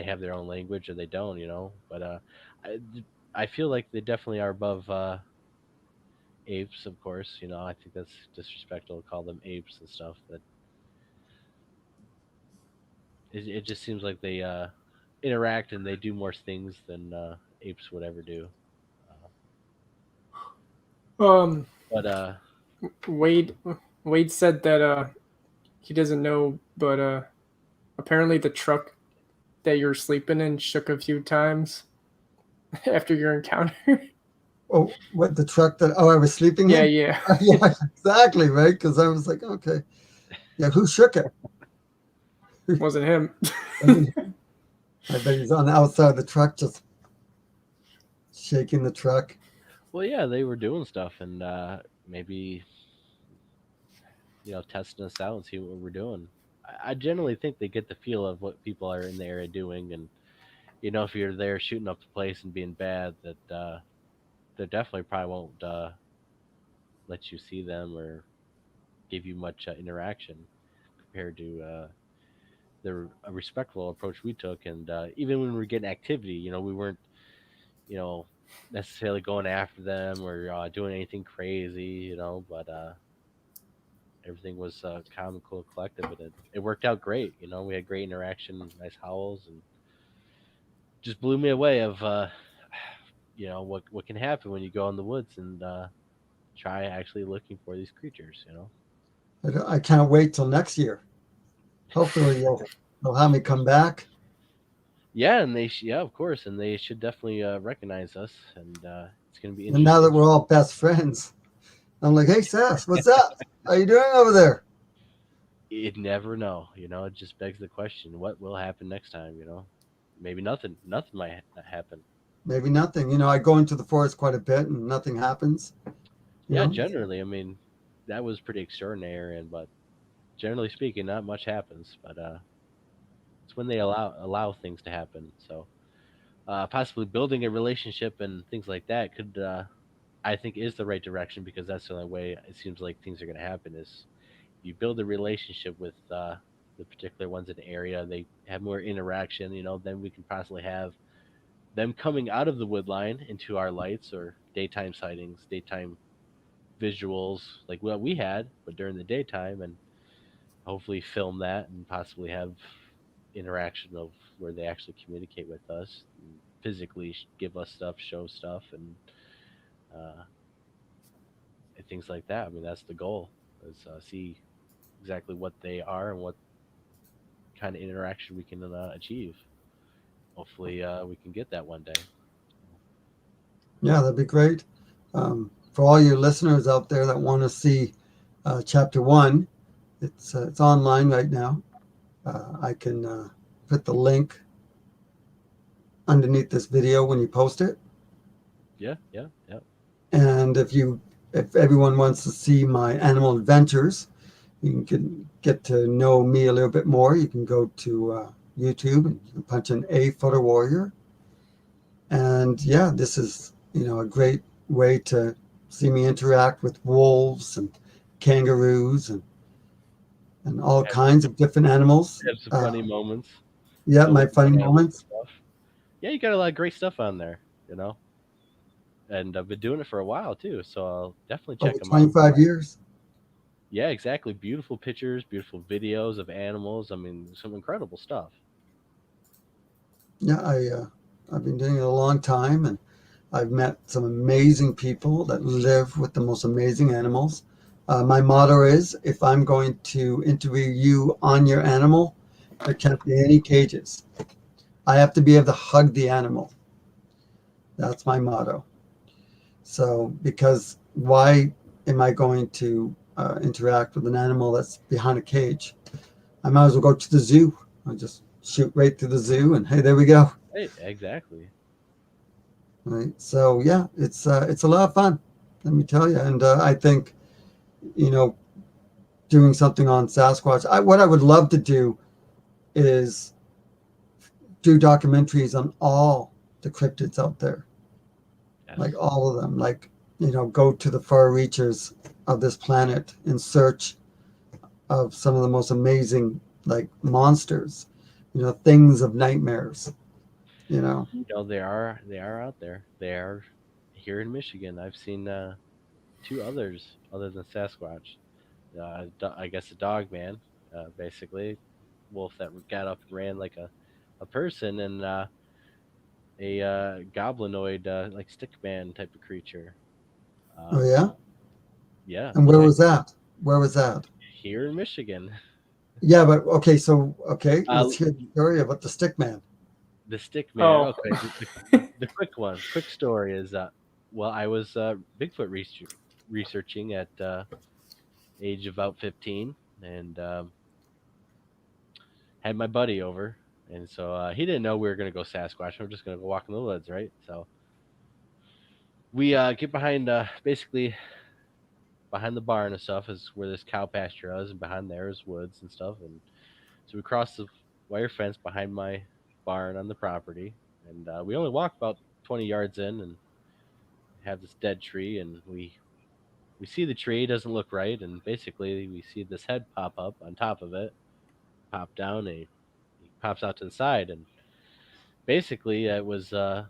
have their own language or they don't. But I, I feel like they definitely are above apes, of course. I think that's disrespectful to call them apes and stuff. But it just seems like they interact and they do more things than apes would ever do. Uh, Um, but Wade Wade said that he doesn't know, but apparently the truck that you're sleeping in shook a few times after your encounter. Oh, what the truck that? Oh, I was sleeping Yeah, in. yeah. Yeah, exactly, right. Because I was like, okay, yeah, who shook it? Wasn't him. I mean, I bet he's on the outside of the truck, just shaking the truck. well, yeah, they were doing stuff and maybe testing us out and see what we're doing. I generally think they get the feel of what people are in the area doing, and if you're there shooting up the place and being bad, that they definitely probably won't let you see them or give you much interaction. compared to the respectful approach we took. And even when we were getting activity, we weren't, you know, necessarily going after them or doing anything crazy, but everything was calm and cool and collective, and it worked out great. We had great interaction, nice howls, and just blew me away of what can happen when you go in the woods and try actually looking for these creatures. I can't wait till next year. Hopefully, you'll have me come back. Yeah, and yeah, of course, and they should definitely recognize us, and it's going to be And now that interesting. we're all best friends, I'm like, hey, Sass, what's up? How you doing over there? You'd never know. It just begs the question: what will happen next time? Maybe nothing might happen. Maybe nothing. I go into the forest quite a bit and nothing happens. You Yeah, know, generally, I mean, that was pretty extraordinary, but generally speaking, not much happens. But it's when they allow things to happen. So possibly building a relationship and things like that could, I think, is the right direction, because that's the only way it seems like things are going to happen is you build a relationship with the particular ones in the area. They have more interaction. Then we can possibly have them coming out of the wood line into our lights or daytime sightings, daytime visuals like what we had, but during the daytime, and hopefully film that and possibly have interaction of where they actually communicate with us and physically give us stuff, show stuff, uh, and things like that. I mean, that's the goal is see exactly what they are and what kind of interaction we can achieve. Hopefully, we can get that one day. yeah, that'd be great. For all your listeners out there that want to see chapter one, it's online right now. I can put the link underneath this video when you post it. Yeah, yeah, yeah. And if everyone wants to see my animal adventures, you can get to know me a little bit more. You can go to YouTube and you can punch in A Photo Warrior. And yeah, this is a great way to see me interact with wolves and kangaroos and all Have, kinds of different animals. have some funny moments. Yeah, With my funny animals and moments. stuff. Yeah, you got a lot of great stuff on there. You know, and I've been doing it for a while too, so I'll definitely check Over them out. 25 years. Yeah, exactly. Beautiful pictures, beautiful videos of animals. I mean, some incredible stuff. Yeah, I've been doing it a long time, and I've met some amazing people that live with the most amazing animals. My motto is, if I'm going to interview you on your animal, there can't be any cages. I have to be able to hug the animal. That's my motto. So, because why am I going to interact with an animal that's behind a cage? I might as well go to the zoo. I just shoot right through the zoo, and hey, there we go. Hey, exactly. Right. So yeah, it's a lot of fun. Let me tell you. And I think you know doing something on Sasquatch. What I would love to do is do documentaries on all the cryptids out there, Yes. like all of them. Like go to the far reaches of this planet in search of some of the most amazing like monsters. Things of nightmares. You know. They are out there. They are here in Michigan. I've seen two others other than Sasquatch. I guess a dog man, basically, wolf that got up and ran like a person, and a goblinoid like stickman type of creature. Oh Um, yeah. yeah, And where yeah, was that? Where was that? here in Michigan. Yeah, but okay, so okay, Uh, let's hear the story about the stick man. the stickman. Oh, Okay, the quick one. Quick story is well, I was Bigfoot researching at age about 15, and had my buddy over, and so he didn't know we were gonna go Sasquatch. We are just gonna go walk in the woods, right? So we get behind, basically behind the barn and stuff is where this cow pasture is, and behind there is woods and stuff. And so we cross the wire fence behind my barn on the property, and we only walk about 20 yards in, and have this dead tree, and we see the tree doesn't look right, and basically we see this head pop up on top of it, popped down and he pops out to the side, and basically it was a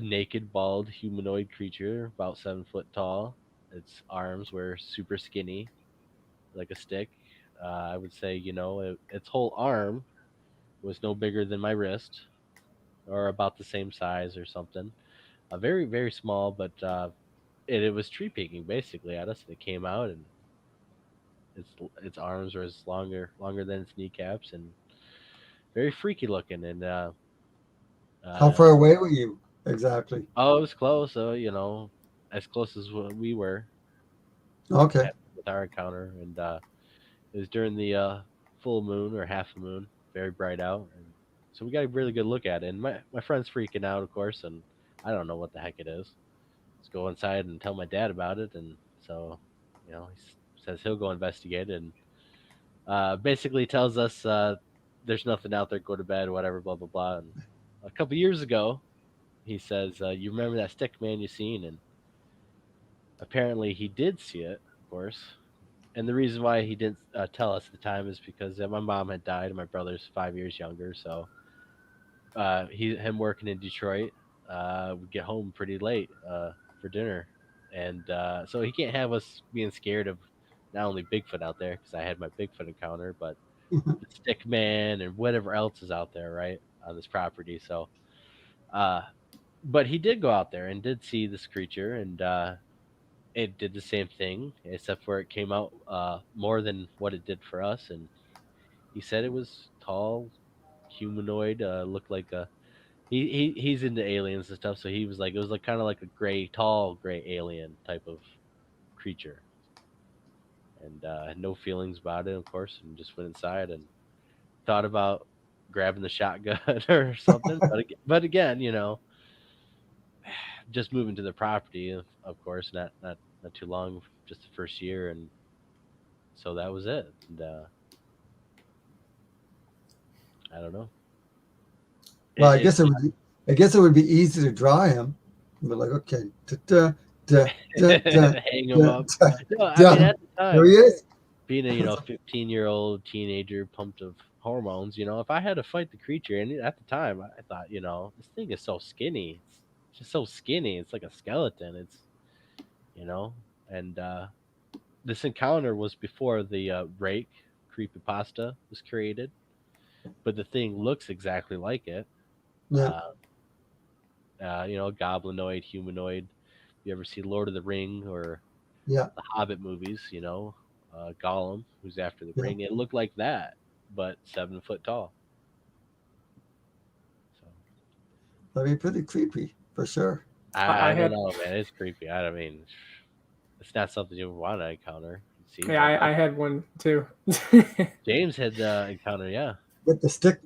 naked, bald humanoid creature, about 7 foot tall. Its arms were super skinny, like a stick. I would say, its whole arm was no bigger than my wrist, or about the same size or something. Very, very small, but it was tree peeking basically at us. It came out, and its arms were as longer than its kneecaps, and very freaky looking. And How uh, far away were you exactly? oh, it was close. As close as we were Okay. with our encounter, and it was during the full moon or half a moon, very bright out, and so we got a really good look at it. And my friend's freaking out, of course, and I don't know what the heck it is. Let's go inside and tell my dad about it, and so says he'll go investigate it, and basically tells us there's nothing out there, go to bed, whatever, blah blah blah. And a couple years ago, he says, "You remember that stick man you seen?" And apparently, he did see it, of course. And the reason why he didn't tell us at the time is because my mom had died and my brother's 5 years younger. So him working in Detroit would get home pretty late for dinner, and so he can't have us being scared of not only Bigfoot out there, because I had my Bigfoot encounter, but the stick man and whatever else is out there, right, on this property. So, uh, but he did go out there and did see this creature, and it did the same thing, except for it came out more than what it did for us. And he said it was tall, humanoid, looked like a he's into aliens and stuff. So he was like, it was like kind of like a tall gray alien type of creature, and had no feelings about it, of course, and just went inside and thought about grabbing the shotgun or something. But again, just moving to the property, of course, not too long, just the first year, and so that was it. And I don't know. Well, It, I guess it would be easy to draw him. But like, okay, da, da, da, da, hang him up. da, No, I da. mean at the There time, he is. being a 15-year-old teenager pumped of hormones, if I had to fight the creature, and at the time I thought, this thing is so skinny. It's just so skinny. It's like a skeleton. It's you know, and this encounter was before the Rake creepypasta was created, but the thing looks exactly like it. Yeah, Uh, goblinoid, humanoid. You ever see Lord of the Ring or yeah, the Hobbit movies? Gollum, who's after the yeah. ring. It looked like that, but 7 foot tall. So That'd be pretty creepy for sure. I I don't had know, man. It's creepy. I mean, it's not something you want to encounter. It seems yeah, like I it. had one too. James had the encounter, yeah. With the stick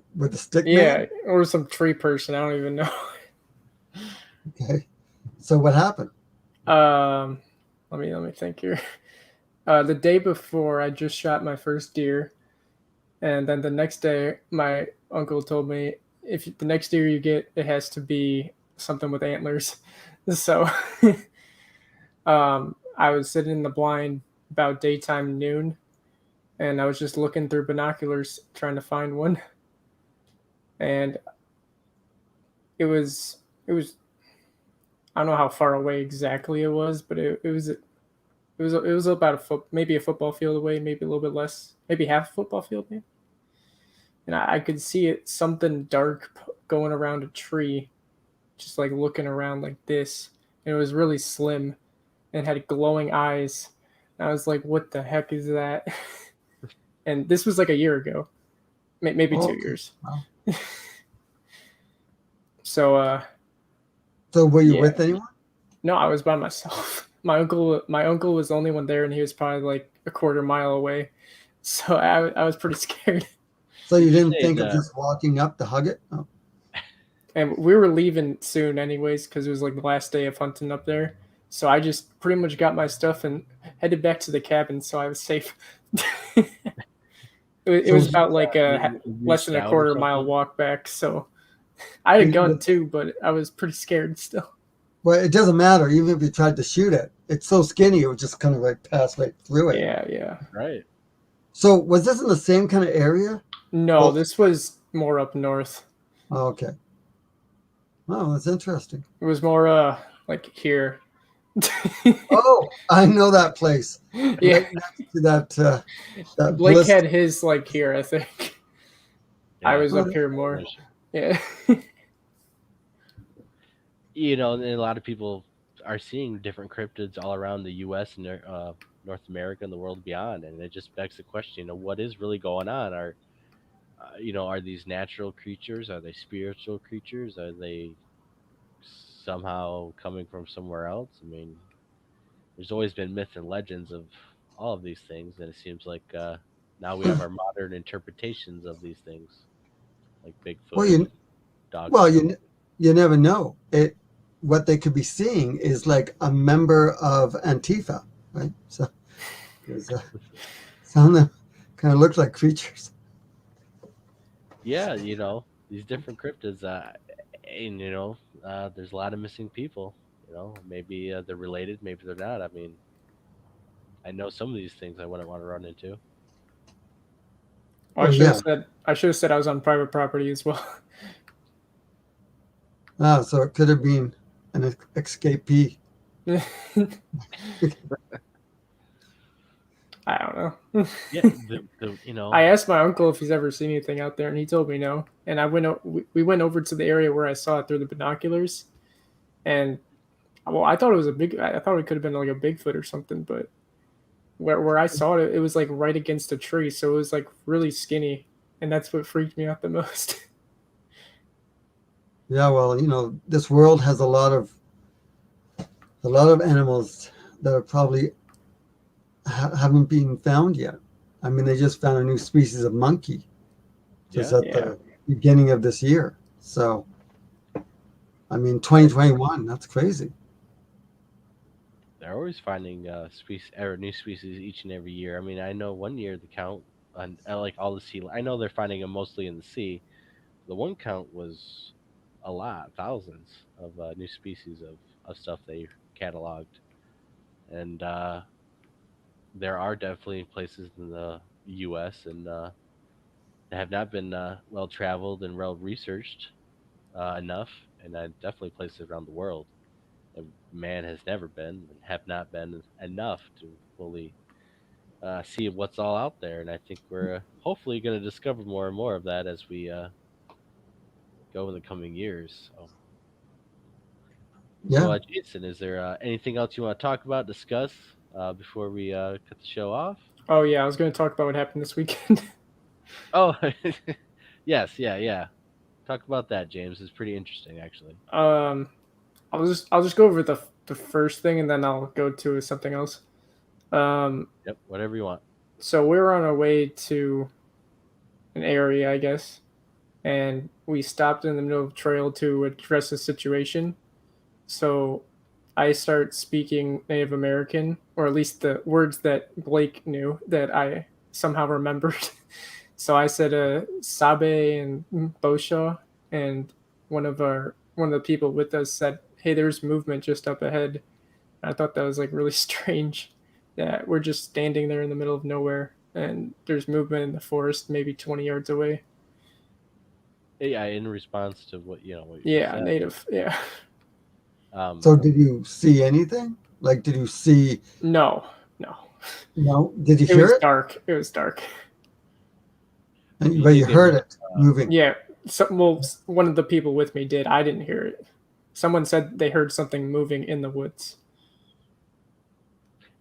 Yeah, man. or some tree person. I don't even know. Okay. So what happened? Let me think here. The day before, I just shot my first deer, and then the next day, my uncle told me if the next deer you get, it has to be something with antlers. So, I was sitting in the blind about daytime noon, and I was just looking through binoculars trying to find one, and it was I don't know how far away exactly it was, but it was about maybe a football field away, maybe a little bit less, maybe half a football field, maybe. And I could see it something dark going around a tree, just like looking around like this. And it was really slim and had glowing eyes. And I was like, "What the heck is that?" And this was like a year ago, maybe Oh, 2 years. wow. So So were you yeah, with anyone? no, I was by myself. My uncle was the only one there, and he was probably like a quarter mile away. So I was pretty scared. So you Did you didn't say think of the just walking up to hug it? Oh, And we were leaving soon, anyways, because it was like the last day of hunting up there. So I just pretty much got my stuff and headed back to the cabin, so I was safe. It so was about like you less reached than a out or quarter mile something? walk back. So I had a gun but- too, but I was pretty scared still. well, it doesn't matter. Even if you tried to shoot it, it's so skinny, it would just kind of like pass right through it. Yeah, yeah. Right. So was this in the same kind of area? No, Both. this was more up north. Oh, okay. Oh, that's interesting. It was more like here. Oh, I know that place. Yeah, Right next to that Blake bliss. had his like here, I think. I Yeah. was Oh, up that's here I more. wish. Yeah. And a lot of people are seeing different cryptids all around the U.S. and North America and the world beyond, and it just begs the question: what is really going on? Are these natural creatures? Are they spiritual creatures? Are they somehow coming from somewhere else? I mean, there's always been myth and legends of all of these things, and it seems like now we have our modern interpretations of these things, like well, Bigfoot you and dog well skulls. you never know. It what they could be seeing is like a member of Antifa, right? So 'cause, some of them kind of look like creatures. Yeah, these different cryptids, and there's a lot of missing people. Maybe they're related, maybe they're not. I mean, I know some of these things I wouldn't want to run into. Oh, Well, yeah. I should have said I was on private property as well. Ah, so it could have been an escapee. I don't know. Yeah, I asked my uncle if he's ever seen anything out there, and he told me no. And we went over to the area where I saw it through the binoculars, and well, I thought it was I thought it could have been like a Bigfoot or something, but where I saw it, it was like right against a tree, so it was like really skinny, and that's what freaked me out the most. Yeah, well, this world has a lot of animals that are probably haven't been found yet. I mean, they just found a new species of monkey just yeah, at Yeah. the beginning of this year. So, I mean, they're 2021, that's crazy. they're always finding species or new species each and every year. I mean, I know one year the count on like all the sea. I know they're finding them mostly in the sea. The one count was a lot, thousands of new species of stuff they cataloged, and there are definitely places in the U.S. and that have not been well traveled and well researched enough, and definitely places around the world that man has never been and have not been enough to fully see what's all out there. And I think we're hopefully going to discover more and more of that as we go in the coming years. So, Yeah. Jason, is there anything else you want to talk about, discuss before we cut the show off? Oh yeah, I was going to talk about what happened this weekend. Oh, yes, yeah, yeah. Talk about that, James. It's pretty interesting, actually. um, I'll just go over the first thing, and then I'll go to something else. Um, Yep, whatever you want. so we were on our way to an area, I guess, and we stopped in the middle of the trail to address the situation. So I start speaking Native American, or at least the words that Blake knew that I somehow remembered. So I said Sabe and Bosha, and one of the people with us said, "Hey, there's movement just up ahead." And I thought that was like really strange that we're just standing there in the middle of nowhere and there's movement in the forest maybe 20 yards away. Yeah, in response to what you just Yeah, said. native. Yeah. Um, So, did you see anything? Like, did you see? No, no. No. Did you It hear was it? dark. It was dark. you But you think it heard was it moving. Yeah. One of the people with me did. I didn't hear it. Someone said they heard something moving in the woods.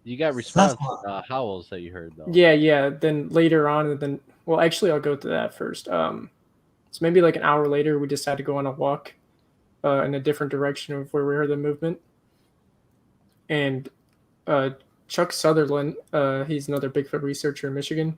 you got response Sasquatch. howls that you heard though? Yeah, yeah. Then later on, and then well, actually, I'll go to that first. So maybe like an hour later, we decided to go on a walk in a different direction of where we heard the movement. And uh, Chuck Sutherland, he's another Bigfoot researcher in Michigan.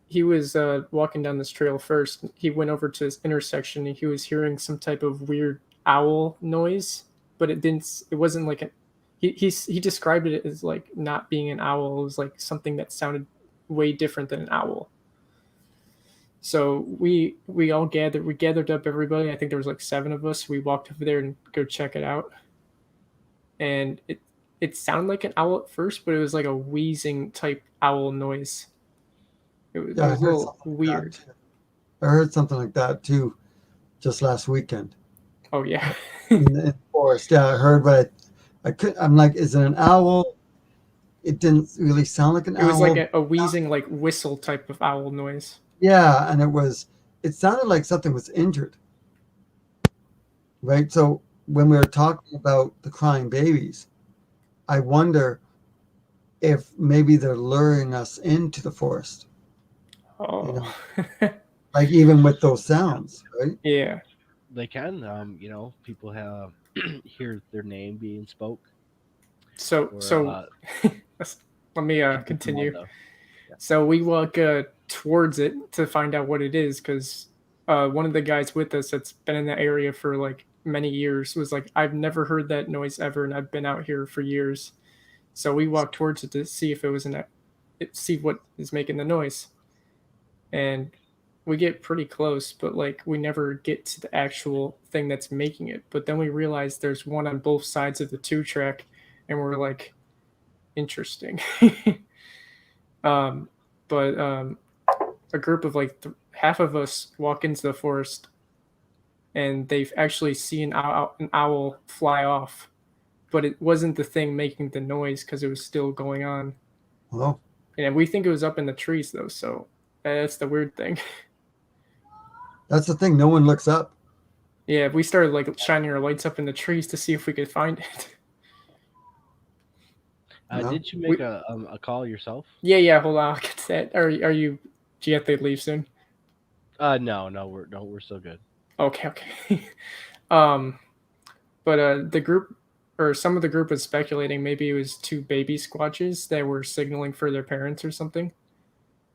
He was walking down this trail first. He went over to this intersection and he was hearing some type of weird owl noise, but it didn't. It wasn't like a. He described it as like not being an owl. It was like something that sounded way different than an owl. So we all gathered. We gathered up everybody. I think there was like 7 of us. We walked over there and go check it out. And it sounded like an owl at first, but it was like a wheezing type owl noise. It Yeah, I was a heard little something like weird. that too. I heard something like that too, just last weekend Oh yeah. in the forest. Yeah, I heard, but I could. I'm like, is it an owl? It didn't really sound like an It was like owl. a wheezing, like whistle type of owl noise. Yeah, and it was. It sounded like something was injured, right? So when we were talking about the crying babies, I wonder if maybe they're luring us into the forest. You Oh. know, like even with those sounds, right? Yeah. They can. People have hear their name being spoke, So or so let me keep this in mind continue. though. Yeah. So we walk towards it to find out what it is, because one of the guys with us that's been in that area for like many years was like, I've never heard that noise ever, and I've been out here for years. So we walked towards it to see if it was see what is making the noise, and we get pretty close, but like we never get to the actual thing that's making it. But then we realize there's one on both sides of the two track, and we're like, interesting. um, but a group of like half of us walk into the forest, and they've actually seen an owl fly off, but it wasn't the thing making the noise because it was still going on. Well, And we think it was up in the trees though, so that's the weird thing. that's the thing. No one looks up. Yeah, we started like shining our lights up in the trees to see if we could find it. No. Did you make a call yourself? Yeah. Hold on, I'll get to that. Are you? Do you have to leave soon? No, we're still good. Okay. um, but the group, or some of the group, was speculating maybe it was two baby squatches that were signaling for their parents or something,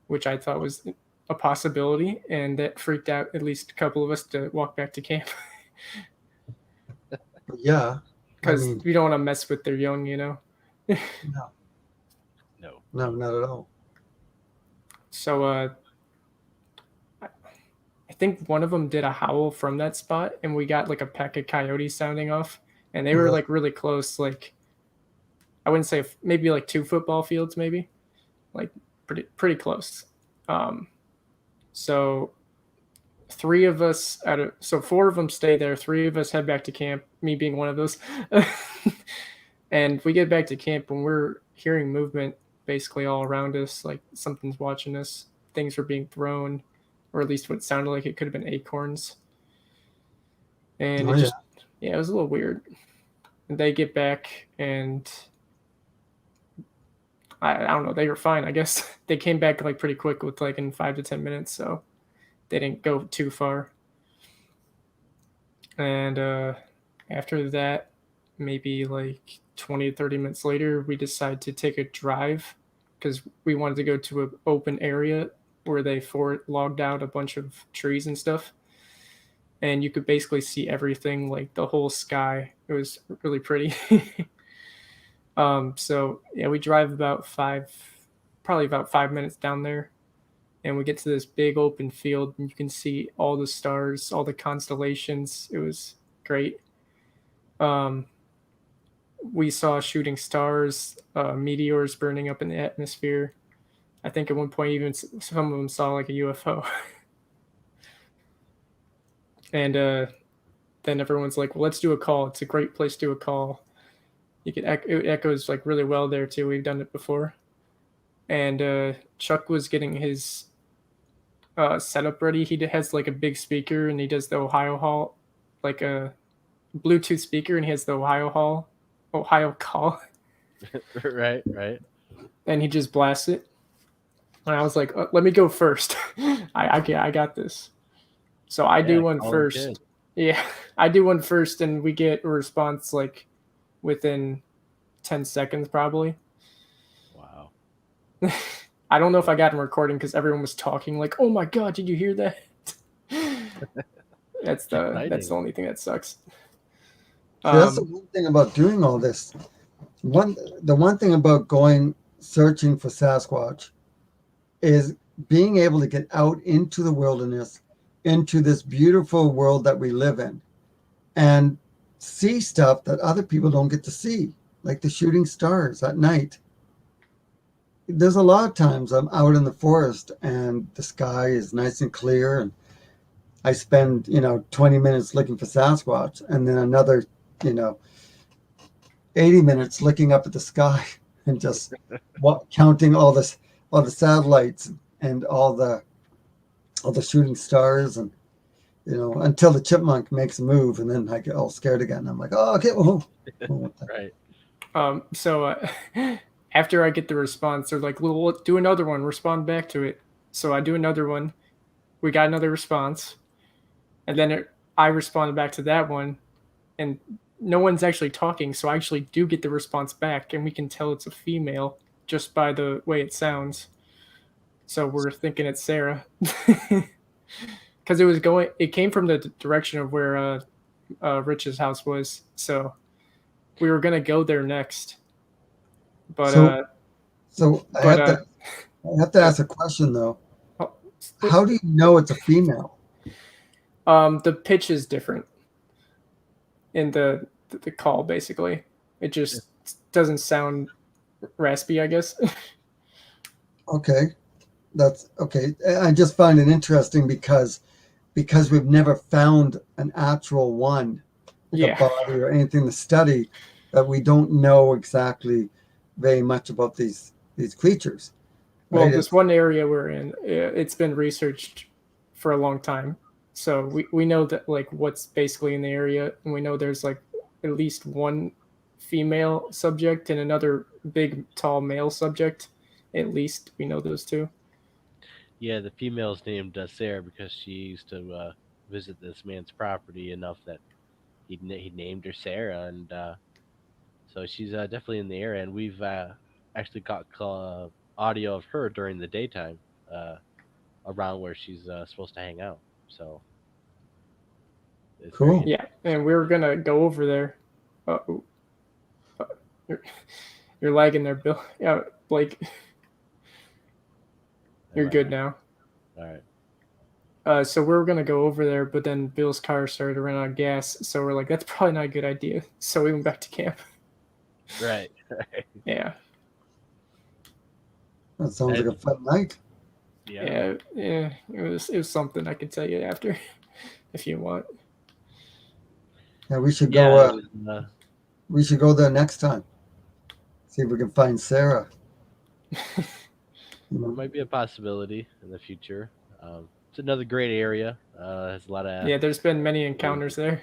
which I thought was a possibility, and that freaked out at least a couple of us to walk back to camp. But yeah, I Because mean, we don't want to mess with their young, you know. no, No. not at all. So I think one of them did a howl from that spot, and we got like a pack of coyotes sounding off, and they were Really? like really close. Like, I wouldn't say maybe like 2 football fields, maybe like pretty close. Um, so three of us so four of them stay there. Three of us head back to camp. Me being one of those. And we get back to camp and we're hearing movement basically all around us. Like something's watching us. Things were being thrown, or at least what sounded like it could have been acorns. And Oh, it yeah. just, yeah, it was a little weird. And they get back and I don't know, they were fine. I guess they came back like pretty quick with like in 5 to 10 minutes. So they didn't go too far. And after that, maybe like 20 to 30 minutes later, we decided to take a drive because we wanted to go to an open area where they logged out a bunch of trees and stuff. And you could basically see everything, like the whole sky. It was really pretty. So yeah, we drive probably about 5 minutes down there, and we get to this big open field, and you can see all the stars, all the constellations. It was great. Um, we saw shooting stars, meteors burning up in the atmosphere. I think at one point even some of them saw like a UFO. And then everyone's like, "Well, let's do a call. It's a great place to do a call. You can it echoes like really well there too. We've done it before." And Chuck was getting his setup ready. He has like a big speaker, and he does the Ohio Hall, like a Bluetooth speaker, and he has the Ohio call, Right. and he just blasts it. And I was like, "Let me go first. I got this." So I do one Call him first. kid. Yeah, I do one first, and we get a response like within 10 seconds, probably. Wow. I don't know if I got him recording because everyone was talking like, "Oh my god, did you hear that?" That's the only thing that sucks. So that's the one thing about doing all this. The one thing about going searching for Sasquatch is being able to get out into the wilderness, into this beautiful world that we live in, and see stuff that other people don't get to see, like the shooting stars at night. there's a lot of times I'm out in the forest and the sky is nice and clear, and I spend 20 minutes looking for Sasquatch, and then another you know 80 minutes looking up at the sky and just counting all the satellites and all the shooting stars, and until the chipmunk makes a move, and then I get all scared again. I'm like, oh, okay, Right. So after I get the response, they're like, "Well, do another one. Respond back to it." So I do another one. We got another response, and then I responded back to that one, and no one's actually talking. So I actually do get the response back, and we can tell it's a female just by the way it sounds. So we're thinking it's Sarah, because it came from the direction of where Rich's house was. So we were gonna go there next, but so I have to ask a question though. How do you know it's a female? the pitch is different in the call. Basically, it just doesn't sound raspy, I guess. Okay, that's okay. I just find it interesting because we've never found an actual one, like Yeah. a body or anything to study, that we don't know exactly very much about these creatures. Well, Right? this one area we're in, it's been researched for a long time, so we know that like what's basically in the area, and we know there's like at least one female subject and another big tall male subject. At least we know those two. Yeah, the female's named Sarah because she used to visit this man's property enough that he named her Sarah, and so she's definitely in the area. And we've actually got audio of her during the daytime uh, around where she's supposed to hang out. So it's very Cool. Yeah, and we were gonna go over there. Oh, you're, you're lagging there, Bill. Yeah, Blake, you're good now. All right. So we were gonna go over there, but then Bill's car started to run out of gas. So we're like, that's probably not a good idea. So we went back to camp. Right. Yeah. That sounds like a fun night. Yeah. It was something I could tell you after, if you want. Yeah, we should Yeah. go. It was, We should go there next time. See if we can find Sarah. it might be a possibility in the future. It's another great area. Has a lot of Yeah, there's been many encounters there.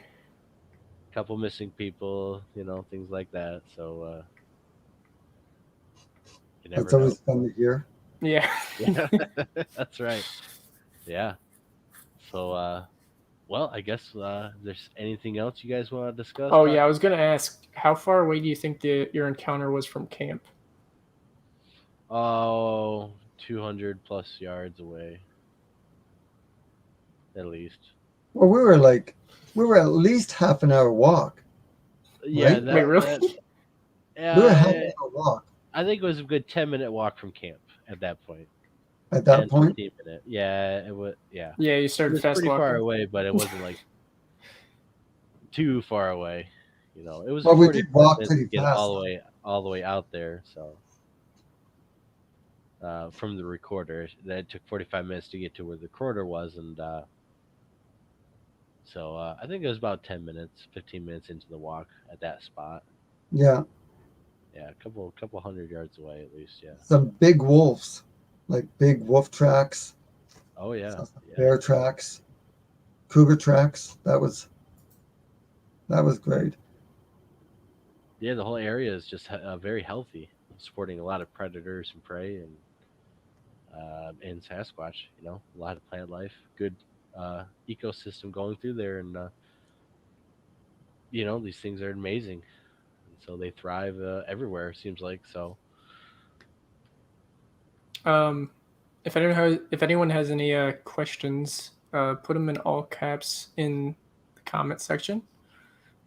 couple missing people, things like that. So you never That's know. always fun to hear. Yeah. Yeah, that's right. Yeah. So, well, I guess there's anything else you guys want to discuss? Oh yeah, I was gonna ask, how far away do you think your encounter was from camp? Oh, 200 plus yards away, at least. Well, we were at least half an hour walk. Yeah, Right? Wait, really? We were half yeah, an hour walk I think it was a good 10-minute walk from camp at that point. at that 10, point. 15 minute. Yeah, it was. Yeah, Yeah, you it started was fast pretty far walking. away, but it wasn't like too far away. It was Well, we 40 did walk minutes to pretty get fast. all the way out there. So from the recorder, that took 45 minutes to get to where the recorder was, and so I think it was about 10 minutes, 15 minutes into the walk at that spot. Yeah, Yeah, a couple hundred yards away at least. Yeah. some big wolves, like big wolf tracks, Oh yeah. some Yeah. bear tracks, cougar tracks. That was great. Yeah, the whole area is just very healthy, supporting a lot of predators and prey, and Sasquatch. A lot of plant life, good ecosystem going through there, and these things are amazing, and so they thrive everywhere. Seems like so. If anyone has any questions, put them in all caps in the comment section.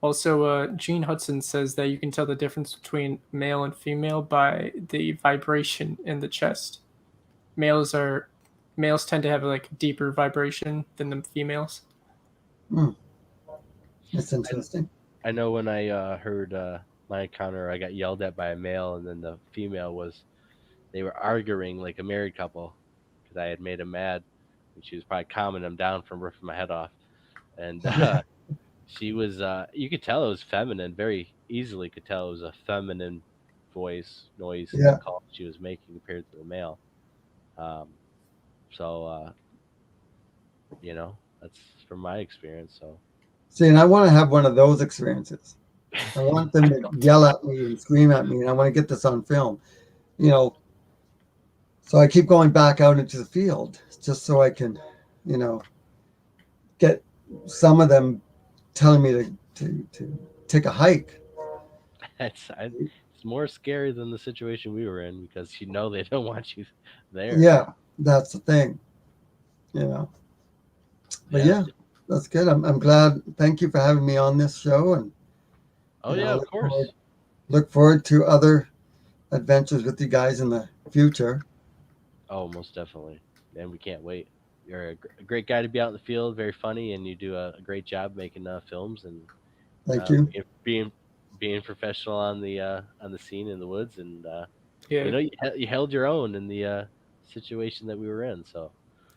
Also, Gene Hudson says that you can tell the difference between male and female by the vibration in the chest. Males tend to have like deeper vibration than the females. That's interesting. I know when I heard my encounter, I got yelled at by a male, and then the female was they were arguing like a married couple because I had made him mad, and she was probably calming him down from ripping my head off. And she was, you could tell it was feminine, very easily could tell it was a feminine voice, noise, Yeah. call she was making compared to the male. Um, so, that's from my experience. So, See, and I want to have one of those experiences. I want them to yell at me and scream at me, and I want to get this on film. So I keep going back out into the field just so I can, get some of them telling me to take a hike. it's more scary than the situation we were in because they don't want you there. Yeah, that's the thing. But yeah, that's good. I'm glad. Thank you for having me on this show, and oh yeah, of course. Look forward to other adventures with you guys in the future. Oh, most definitely, and we can't wait. You're a great guy to be out in the field, very funny, and you do a great job making films and Thank you. Being professional on the scene in the woods, and Yeah. you held your own in the situation that we were in. So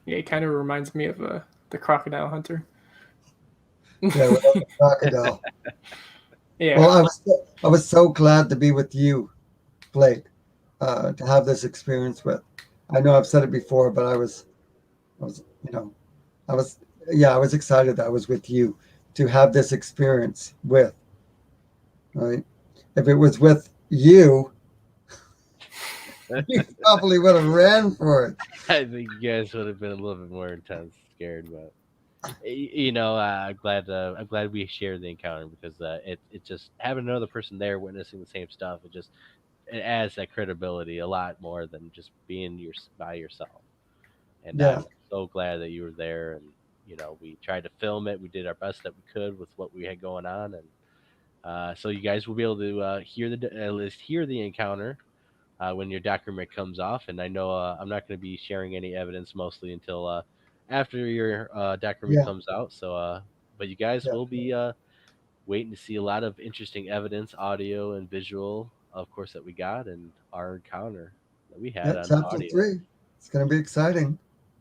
Yeah, it kind of reminds me of the crocodile hunter. Yeah, without the crocodile. Yeah. Well, I was so glad to be with you, Blake, to have this experience with. I know I've said it before, but I was excited that I was with you to have this experience with. Right? If it was with you, you probably would have ran for it. I think you guys would have been a little bit more intense, scared, but I'm glad we shared the encounter because it just having another person there witnessing the same stuff, it adds that credibility a lot more than just being by yourself. And Yeah. I'm so glad that you were there, and we tried to film it. We did our best that we could with what we had going on, and so you guys will be able to at least hear the encounter when your documentary comes off. And I know I'm not going to be sharing any evidence mostly until after your documentary Yeah. comes out. So, but you guys will be waiting to see a lot of interesting evidence, audio and visual, of course, that we got, and our encounter that we had on chapter audio. 3. It's going to be exciting.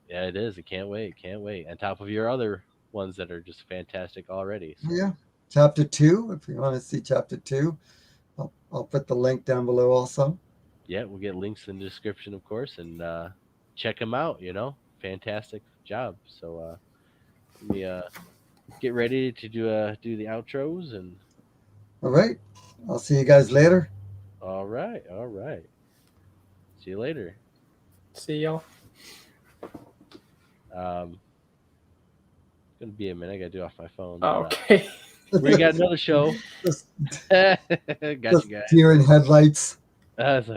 Yeah, it is. I can't wait. On top of your other ones that are just fantastic already. So. Yeah. Chapter 2, if you want to see chapter 2, I'll put the link down below also. Yeah, we'll get links in the description, of course, and check them out. Fantastic job. So let me get ready to do the outros, and all right, I'll see you guys later. All right. See you later. See y'all. It's gonna be a minute. I gotta do it off my phone. Oh, okay. We got another show. Got you guys. Deer in headlights. I was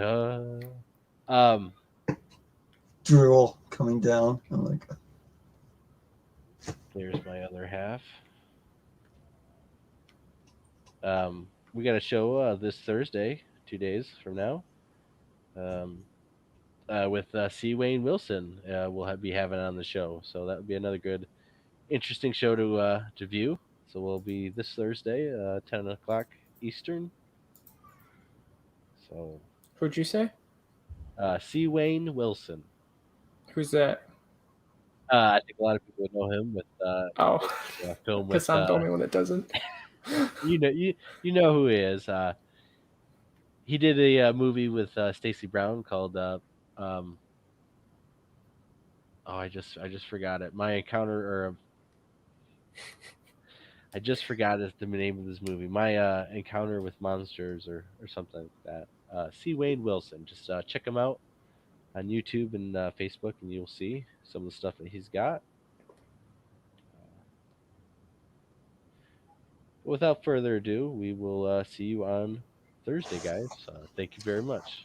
like, Drool coming down. I'm like, there's my other half. We got a show this Thursday, 2 days from now, with C. Wayne Wilson. We'll be having on the show, so that would be another good, interesting show to view. So we'll be this Thursday, 10 o'clock Eastern. So. Who'd you say? C. Wayne Wilson. Who's that? I think a lot of people know him with film with. Because I'm the only one that doesn't. You know who he is. He did a movie with Stacey Brown called I just forgot it. My Encounter, I just forgot the name of this movie. My Encounter with Monsters or something like that. C. Wayne Wilson. Just check him out on YouTube and Facebook, and you'll see some of the stuff that he's got. Without further ado, we will see you on Thursday, guys. Thank you very much.